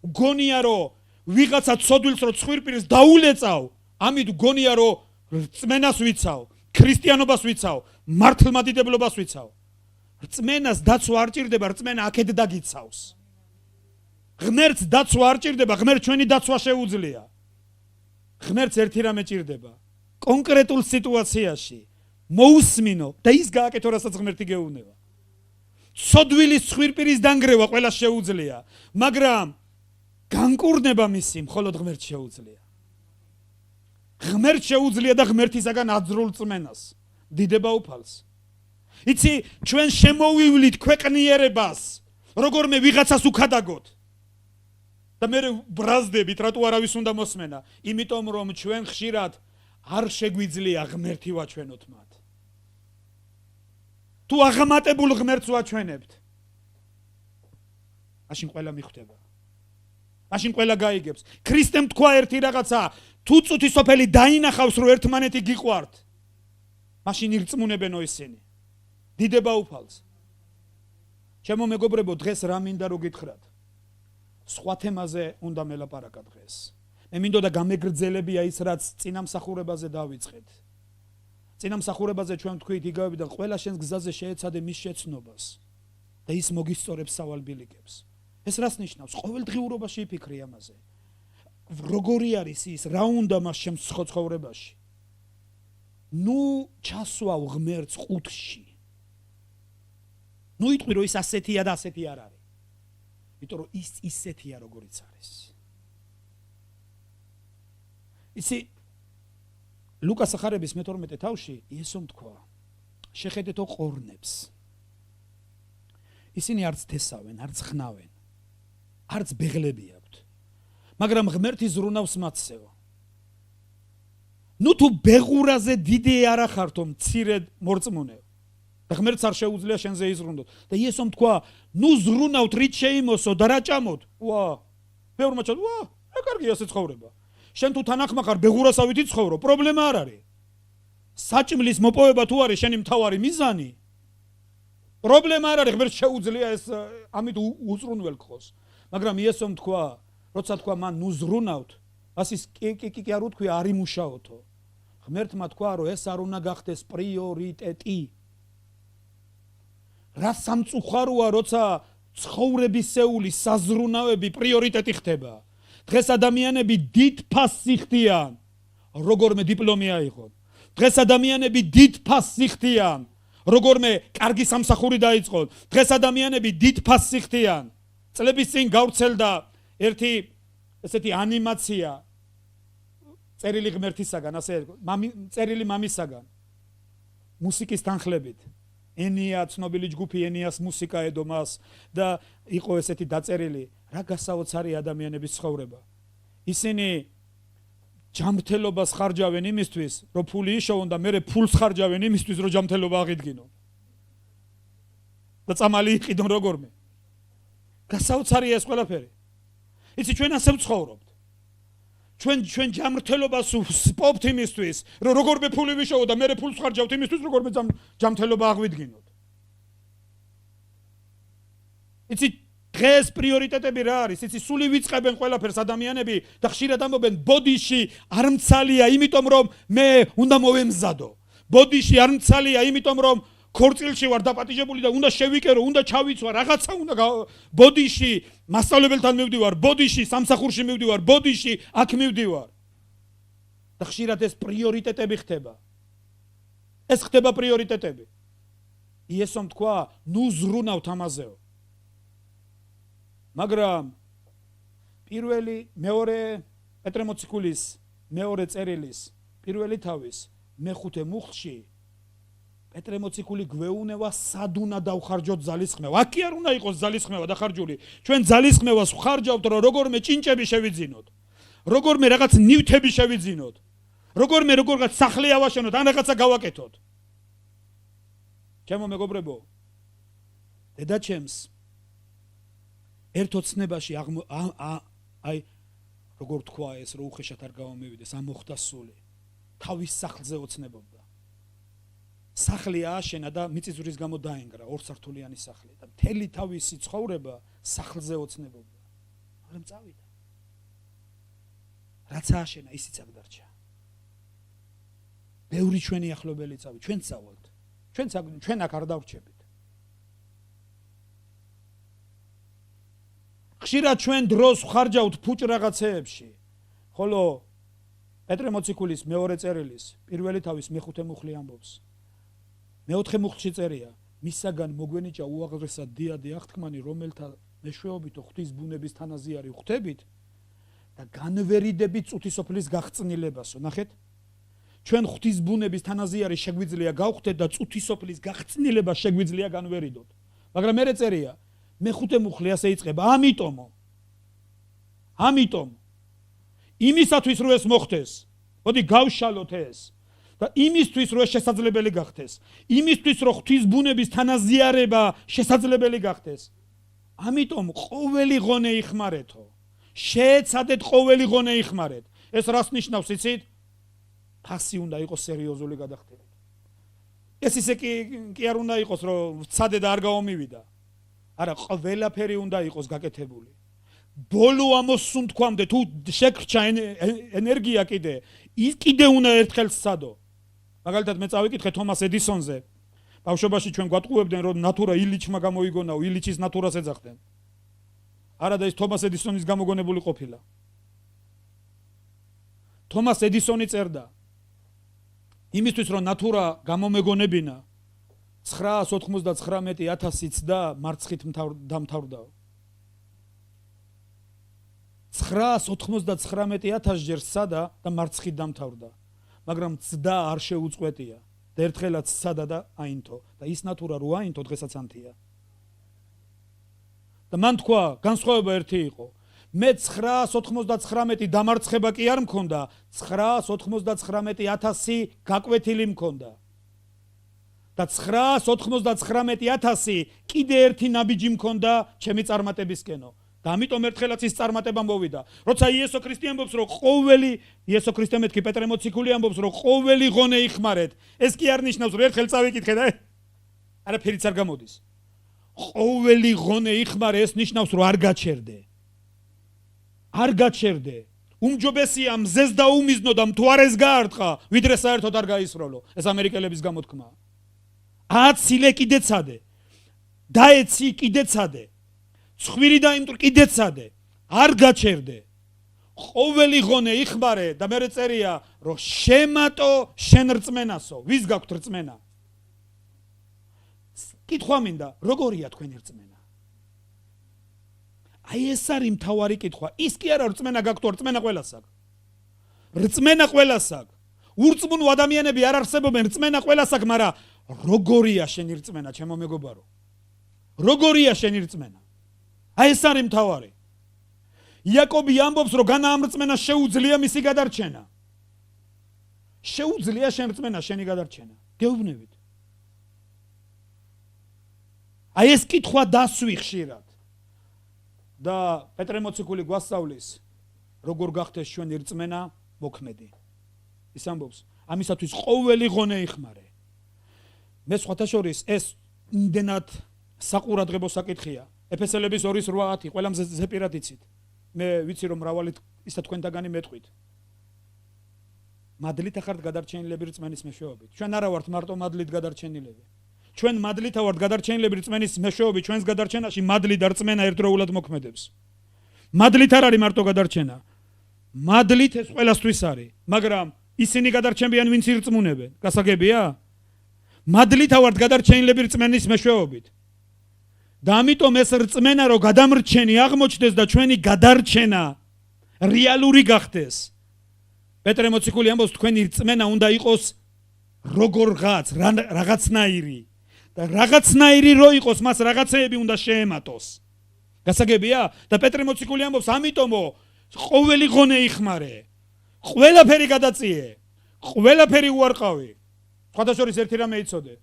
გონია, რომ ვიღაცა ცოდვილს რო ცხვირპირს დაულეწავ, ამით გონია, რომ რწმენას ვიცავ, ქრისტიანობას ვიცავ, მართლმადიდებლობას ვიცავ. რწმენას დაცვა არ ჭირდება, რწმენა აქეთ დაგიცავს. ღმერთს დაცვა არ ჭირდება, ღმერთს ჩვენი დაცვა შეუძლია. ღმერთს ერთი რამე ჭირდება, კონკრეტულ სიტუაციაში მოусმინო და ის გააკეთო, რასაც ღმერთი გეუბნება. ცოდვილის ცხვირპირის დანგრევა ყველას შეუძლია, მაგრამ განკურნება მისი მხოლოდ ღმერთს შეუძლია. ღმერთს შეუძლია და ღმერთისაგან აძრულ რწმენას. დიდება უფალს. იცი, ჩვენ შემოვივლით ქვეყნიერებას, როგორმე ვიღაცას უკადაგოთ. და მე ბრაზდებით, რატო არავის უნდა მოსმენა? იმიტომ რომ ჩვენ ხშირად არ შეგვიძლია ღმერთი ვაჩვენოთ მათ. თუ აღამატებულ ღმერთს ვაჩვენებთ, მაშინ ყველა მიხვდება. მაშინ ყველა გაიგებს. ქრისტემ თქვა ერთი რაღაცა, თუ წუთი სოფელი დაინახავს, რომ ერთმანეთი გიყვართ, მაშინ ირწმუნებენო ისინი. დიდება უფალს. ჩემო მეგობრებო, დღეს რა მინდა რომ გითხრათ? სხვა თემაზე უნდა მელაპარაკა დღეს. მე მინდოდა გამეგრძელებია ის, რაც წინამსახურებაზე დავიწყეთ. წინამსახურებაზე ჩვენ თქვით იგავებიდან ყველა შენს გზაზე შეეცადე მის შეცნობას და ის მოგისწორებს სავალბილიკებს. ეს რას ნიშნავს? ყოველდღიურობაში იფიქრი ამაზე. როგორი არის ის, რა უნდა მას ჩემს ცხოვრებაში? ნუ ჩასვავ ღმერთს ყუთში. ნუ იტყვი რომ ის ასეთია და ასეთი არ არის. იმიტომ რომ ის ისეთია როგორიც არის. ისი ლუკას ახარების მე-12 თავში იესომ თქვა შეხედეთო ყორნებს. ისინი არც თესავენ, არც ხნავენ, არც ბეღლები აქვთ, მაგრამ ღმერთი ზრუნავს მათსეო. ნუ თუ ბეღურაზე დიდი არ ახართო მცირედ მორწმუნეო. და ღმერთს არ შეუძლია შენზე იზრუნდოთ. და იესომ თქვა, ნუ ზრუნავთ რით შეიმოსო და რა ჭამოთ. ბევრმა ჩა, რა კარგია ეს ცხოვრება. შენ თუ თანახმახარ ბეღურასავით იცხოვრო, პრობლემა არ არის. საჭმლის მოპოვება თუ არის შენი მთავარი მიზანი, პრობლემა არ არის, ღმერთს შეუძლია ეს ამით უზრუნველ გყოს. მაგრამ იესომ თქვა, როცა თქვა მან ნუ ზრუნავთ, ასის კი არ უთქვია არ იმუშაოთო. ღმერთმა თქვა, რომ ეს არ უნდა გახდეს პრიორიტეტი. რა სამწუხაროა, როცა ცხოვრებისეული საზრუნავები პრიორიტეტი ხდება. დღეს ადამიანები დიდ ფასს იხდიან, როგორმე დიპლომი აიღონ. დღეს ადამიანები დიდ ფასს იხდიან, როგორმე კარგი სამსახური დაიწყონ. დღეს ადამიანები დიდ ფასს იხდიან. წლების წინ გავრცელდა ერთი ესეთი ანიმაცია წერილი ღმერთისაგან, ასე წერილი მამისაგან. მუსიკის თანხლებით. ენია ცნობილი ჯგუფი ენიას მუსიკა ედო მას და იყო ესეთი დაწერილი რა გასაოცარი ადამიანების ცხოვრება. ისინი ჯანმრთელობას ხარჯავენ იმისთვის, რომ ფული იშოვონ და მერე ფულს ხარჯავენ იმისთვის, რომ ჯანმრთელობა აღიდგინონ. და წამალი იყიდონ როგორმე. გასაოცარია ეს ყველაფერი. იცი ჩვენ ასე ვცხოვრობთ. ჩვენ ჯანმრთელობას ვსპობთ იმისთვის, რომ როგორმე ფული ვიშოვო და მერე ფულს ხარჯავთ იმისთვის, როგორმე ჯანმრთელობა აღვიდგინოთ. იცი დღეს პრიორიტეტები რა არის? იცი სული ვიწყებენ ყველაფერს ადამიანები და ხშირად ამბობენ ბოდიში არ მცალია, იმიტომ რომ მე უნდა მოვემზადო. ბოდიში არ მცალია, იმიტომ რომ ქორწილში ვარ დაპატიჟებული და უნდა შევიკერო, უნდა ჩავიცვა, რაღაცა უნდა ბოდიში მასწავლებელთან მივდივარ, ბოდიში სამსახურში მივდივარ, ბოდიში აქ მივდივარ. და ხშირად ეს პრიორიტეტები ხდება. ეს ხდება პრიორიტეტები. იესომ თქვა, ნუ ზრუნავთ ამაზეო. მაგრამ პირველი მეორე პეტრე მოციქულის მეორე წერილის პირველი თავის მეხუთე მუხლში პეტრე მოციქული გვეუნება სად უნდა დავხარჯოთ ძალისხმევა. აქ კი არ უნდა იყოს ძალისხმევა დახარჯული. ჩვენ ძალისხმევას ვხარჯავთ, რომ როგორმე ჭინჭები შევიძინოთ. როგორმე რაღაც ნივთები შევიძინოთ. როგორმე როგორღაც სახლი ავაშენოთ, ან რაღაცა გავაკეთოთ. ჩემო მეგობრებო, დედაჩემს ერთ ოცნებაში აი როგორ თქვა ეს, რომ უხეშად არ გავამევიდეს, ამოხდა სული. თავის სახლზე ოცნებობდა. სახლი ააშენა და მიწისძვრის გამო დაენგრა, ორსართულიანი სახლი და მთელი თავისი ცხოვრება სახლზე ოცნებობდა. მაგრამ წავიდა. რაც ააშენა, ისიც აქ დარჩა. ბევრი ჩვენი ახლობელი წავიდა, ჩვენ წავალთ. ჩვენ აქ არ დავრჩებით. ხშირად ჩვენ დროს ვხარჯავთ ფუჭ რაღაცეებში. ხოლო პეტრე მოციქულის მეორე წერილის პირველი თავის მეხუთე მუხლი ამბობს. მეოთხე მუხლში წერია, მისაგან მოგვენიჭა უაღრესად დიადი აღთქმანი, რომელთა მეშვეობითო ღვთის ბუნების თანაზიარი ხვდებით და განვერიდებით წუთისოფლის გაღწნილებასო. ნახეთ, ჩვენ ღვთის ბუნების თანაზიარი შეგვიძლია გავხვდეთ და წუთისოფლის გაღწნილება შეგვიძლია განვერიდოთ. მაგრამ მერე წერია, მეხუთე მუხლი ასე იწყება, ამიტომ იმისათვის რომ ეს მოხდეს, მოდი გავშალოთ ეს და იმისთვის რომ ეს შესაძლებელი გახდეს, იმისთვის რომ ღვთის ბუნების თანაზიარება შესაძლებელი გახდეს, ამიტომ ყოველი ღონე იხმარეთო. შეეცადეთ ყოველი ღონე იხმარეთ. ეს რას ნიშნავს, იცით? ფასი უნდა იყოს სერიოზული გადახდებით. ეს ისე კი არ უნდა იყოს, რომ ვცადე და არ გავამივიდა. არა, ყველაფერი უნდა იყოს გაკეთებული. ბოლო ამოსუნთქვამდე თუ შეგრჩა ენერგია კიდე უნდა ერთხელ სცადო. მაგალითად მე წავიკითხე თომას ედისონზე. ბავშვობაში ჩვენ გვატყუებდნენ, რომ ნატურა ილიჩმა გამოიგონაო, ილიჩის ნატურას ეძახდნენ. არა და ეს თომას ედისონის გამოგონებული ყოფილა. თომას ედისონი წერდა, იმისთვის რომ ნატურა გამომეგონებინა, 999,000 და მარცხით დამთავრდა. 999,000 ჯერ სადა და მარცხით დამთავრდა. მაგრამ ცდა არ შეუწყვეტია. და ერთხელაც სადა და აინთო და ის ნატურა რო აინთო დღესაც ანთია. და მან თქვა, განსხვავება ერთი იყო. მე 999 დამარცხება კი არ მქონდა, 999,000 გაკვეთილი მქონდა. და 999,000 კიდე ერთი ნაბიჯი მქონდა ჩემი წარმატებისკენო. და ამიტომ ერთხელაც ის წარმატება მოვიდა. როცა იესო ქრისტე ამბობს, რომ იესო ქრისტე მეთქი პეტრე მოციქული ამბობს, რომ ყოველი ღონე იხმარეთ. ეს კი არ ნიშნავს, რომ ერთხელ წავიკითხე და არაფერიც არ გამოდის. ყოველი ღონე იხმარე, ეს ნიშნავს, რომ არ გაჩერდე. არ გაჩერდე. უმჯობესია მზეს დაუმიზნო და მთვარეს გაარტყა, ვიდრე საერთოდ არ გაისროლო. ეს ამერიკელების გამოთქმაა. აცილე კიდე ცადე. დაეცი კიდე ცადე. ცხვირი დაიმტვრ კიდე ცადე. არ გაჩერდე. ყოველი ღონე იხმარე და მე წერია, რომ შემატო შენ რწმენასო. ვის გაქვთ რწმენა? კითხვა მინდა, როგორია თქვენი რწმენა? აი ეს არის მთავარი კითხვა. ის კი არა რწმენა გაქვთ, რწმენა ყველას აქვს. რწმენა ყველას აქვს. ურწმუნო ადამიანები არ არსებობენ, რწმენა ყველას აქვს, მაგრამ როგორია შენი რწმენა, ჩემო მეგობარო? როგორია შენი რწმენა? აი ეს არის მთავარი. იაკობი ამბობს, რომ განა ამ რწმენას შეუძლია მისი გადარჩენა. შეუძლია შენ რწმენა, შენი გადარჩენა. გეუბნებით. აი ეს კითხვა დასვი ხშირად. და პეტრე მოციქული გვასწავლის, როგორ გახდეს ჩვენი რწმენა მოქმედი. ის ამბობს, ამისათვის ყოველი ღონე იხმარე. მე სხვათა შორის ეს იმდენად საყურადღებო საკითხია. ეფესელების 2:8 ყველა ზეპირად იცით. მე ვიცი რომ მრავალი ისა თქვენთაგანი მეტყვით. მადლით ახართ გადარჩენილები რწმენის მეშვეობით. ჩვენ არა ვართ მარტო მადლით გადარჩენილები. ჩვენ მადლით ვართ გადარჩენილები რწმენის მეშვეობით, ჩვენს გადარჩენაში მადლი და რწმენა ერთდროულად მოქმედებს. მადლით არ არის მარტო გადარჩენა. მადლით ეს ყველასთვის არის, მაგრამ ისინი გადარჩენიან ვინც ირწმუნებენ. გასაგებია? მადლით ვართ გადარჩენილები რწმენის მეშვეობით. და ამიტომ ეს რწმენა რო გადამრჩენი აღმოჩნდეს და ჩვენი გადარჩენა რეალური გახდეს. პეტრე მოციქული ამბობს, თქვენი რწმენა უნდა იყოს როგორღაც, რაღაცნაირი. და რაღაცნაირი რო იყოს, მას რაღაცეები უნდა შეემატოს. გასაგებია? და პეტრე მოციქული ამბობს, ამიტომო ყოველი ღონე იხმარე. ყველაფერი გადაწიე. ყველაფერი უარყავი. სხვათა შორის ერთი რამე იცოდე.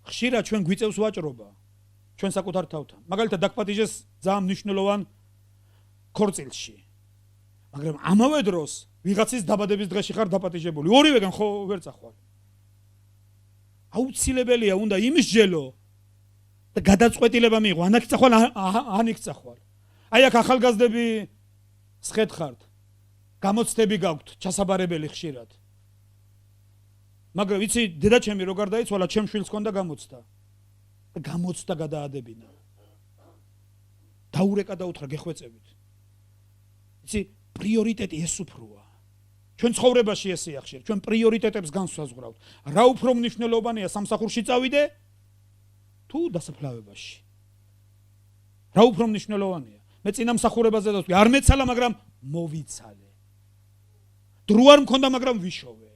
ხშირად ჩვენ გვიწევს ვაჭრობა. ჩვენ საკუთარ თავთან. მაგალითად დაგპატიჟეს ძალიან მნიშვნელოვან ქორწილში. მაგრამ ამავე დროს ვიღაცის დაბადების დღეში ხარ დაპატიჟებული. ორივეგან ხო ვერ წახვალ. აუცილებელია უნდა იმის ჯელო და გადაწყვეტილება მიიღო. ან აქ წახვალ, ან იქ წახვალ. აი აქ ახალგაზრდები სხედხართ. გამოცდები გაქვთ, ჩასაბარებელი ხშირად. მაგრამ ვიცი, დედაჩემი რო გარდაიცვალა, ჩემ შვილს ჰქონდა გამოცდა. და გამოცდა გადაადებინა. დაურეკა და უთხრა გეხვეწებით. ვიცი, პრიორიტეტი ეს უფროა. ჩვენ ცხოვრებაში ესეა ხშირ, ჩვენ პრიორიტეტებს განსაზღვრავთ. რა უფრო მნიშვნელოვანია სამსახურში წავიდე თუ დასაფლავებაში? რა უფრო მნიშვნელოვანია? მე წინა მსახურებაზე დავსვი, არ მეცალა, მაგრამ მოვიცალე. დრო არ მქონდა, მაგრამ ვიშოვე.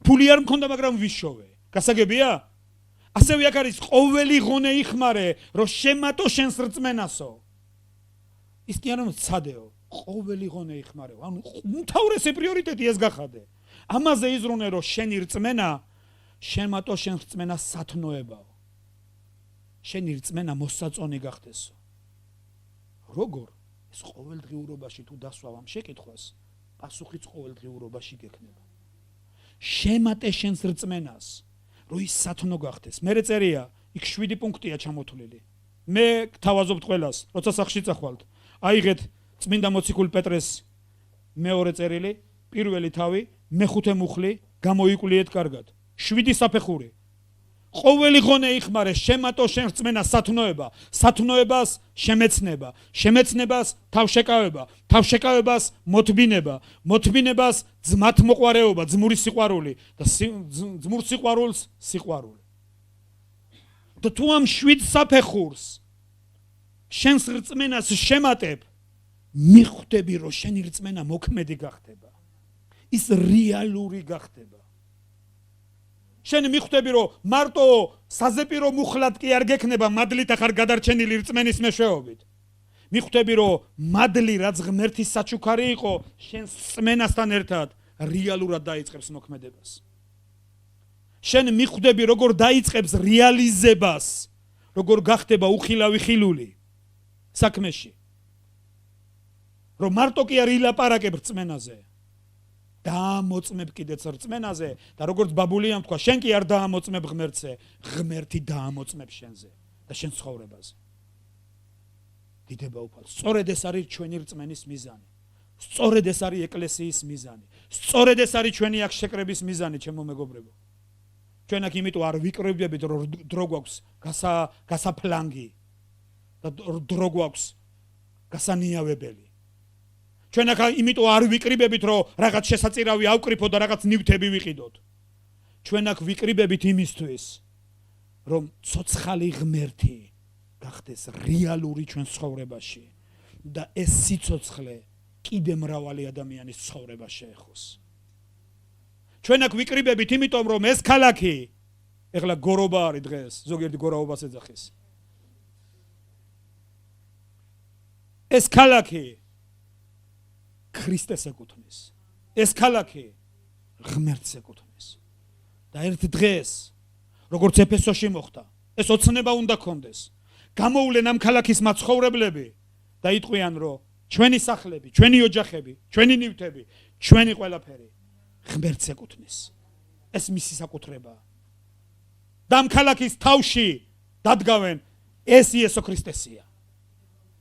ფული არ მქონდა, მაგრამ ვიშოვე. გასაგებია? ასევე აქ არის ყოველი ღონე იხმარე, რომ შემატო შენს რწმენასო. ის კი არა მცადეო. ყოველი ღონე იხმარევ. ანუ უმთავრესი პრიორიტეტი ეს გახადე. ამაზე იზრუნე, რომ შენი რწმენა შემატო შენ რწმენა სათნოებაო. შენი რწმენა მოსაწონი გახდესო. როგორ? ეს ყოველდღიურობაში თუ დასვავ ამ შეკითხვას, პასუხიც ყოველდღიურობაში გექნება. შემატე შენს რწმენას, რომ ის სათნო გახდეს. მე წერია, იქ 7 პუნქტია ჩამოთვლილი. მე გთავაზობთ ყველას, როცა სახში წახვალთ. აიღეთ წმინდა მოციქულ პეტრეს მეორე წერილი, პირველი თავი, მეხუთე მუხლი, გამოიკლიეთ კარგად. 7 საფეხური. ყოველი ღონე იხმარე, შემატო შენ რწმენას სათნოება, სათნოებას შემეცნება, შემეცნებას თავშეკავება, თავშეკავებას მოთბინება, მოთბინებას ძმათმოყვარეობა, ძმური სიყვარული და ძმურ სიყვარულს სიყვარული. და თუ ამ 7 საფეხურს შენს რწმენას შემატებ, მიხვდები, რომ შენი რწმენა მოქმედი გახდება. ის რეალური გახდება. შენ მიხვდები, რომ მარტო საზეპირო მუხლად კი არ გექნება მადლით ახარ გადარჩენილი რწმენის მეშვეობით. მიხვდები, რომ მადლი რაც ღმერთის საჩუქარი იყო, შენს რწმენასთან ერთად რეალურად დაიწყებს მოქმედებას. შენ მიხვდები, როგორ დაიწყებს რეალიზებას, როგორ გახდება უხილავი ხილული საქმეში. რომ მარტო კი არ ილაპარაკებ რწმენაზე, დაამოწმებ კიდეც რწმენაზე და როგორც ბაბულიამ თქვა, შენ კი არ დაამოწმებ ღმერთზე, ღმერთი დაამოწმებ შენზე და შენ ცხოვრებაზე. დიდება უფალს. სწორედ ეს არის ჩვენი რწმენის მიზანი. სწორედ ეს არის ეკლესიის მიზანი. სწორედ ეს არის ჩვენი აქ შეკრების მიზანი, ჩემო მეგობრებო. ჩვენ აქ იმიტომ არ ვიკრიბებით, რომ დრო გვაქვს გასაფლანგი და დრო გვაქვს გასანიავებელი. ჩვენ აქ იმიტომ არ ვიკრიბებით, რომ რაღაც შესაწირავი ავკრიფოთ და რაღაც ნივთები ვიყიდოთ. ჩვენ აქ ვიკრიბებით იმისთვის, რომ ცოცხალი ღმერთი გახდეს რეალური ჩვენ ცხოვრებაში და ეს სიცოცხლე კიდე მრავალი ადამიანის ცხოვრებას შეეხოს. ჩვენ აქ ვიკრიბებით იმიტომ, რომ ეს ქალაქი ეხლა გორობა არის დღეს, ზოგიერთი გორაობას ეძახის. ეს ქალაქი ქრისტეს ეკუთვნის. ეს ქალაქი ღმერთს ეკუთვნის. და ერთ დღეს, როგორც ეფესოში მოხდა, ეს ოცნება უნდა კონდეს. გამოვლენ ამ ქალაქის მაცხოვრებლები და იტყვიან, რომ ჩვენი სახლები, ჩვენი ოჯახები, ჩვენი ნივთები, ჩვენი ყველაფერი ღმერთს ეკუთვნის. ეს მისი საკუთრებაა. და ამ ქალაქის თავში დადგავენ ეს იესო ქრისტესია.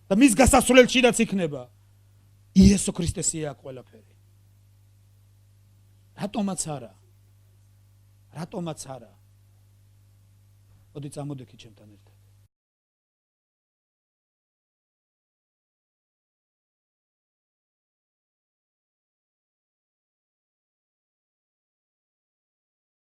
და მის გასასვლელშიდაც იქნება იესო ქრისტესია ყველაფერი. რატომაც არა? რატომაც არა? მოდი წამოდექი ჩემთან ერთად.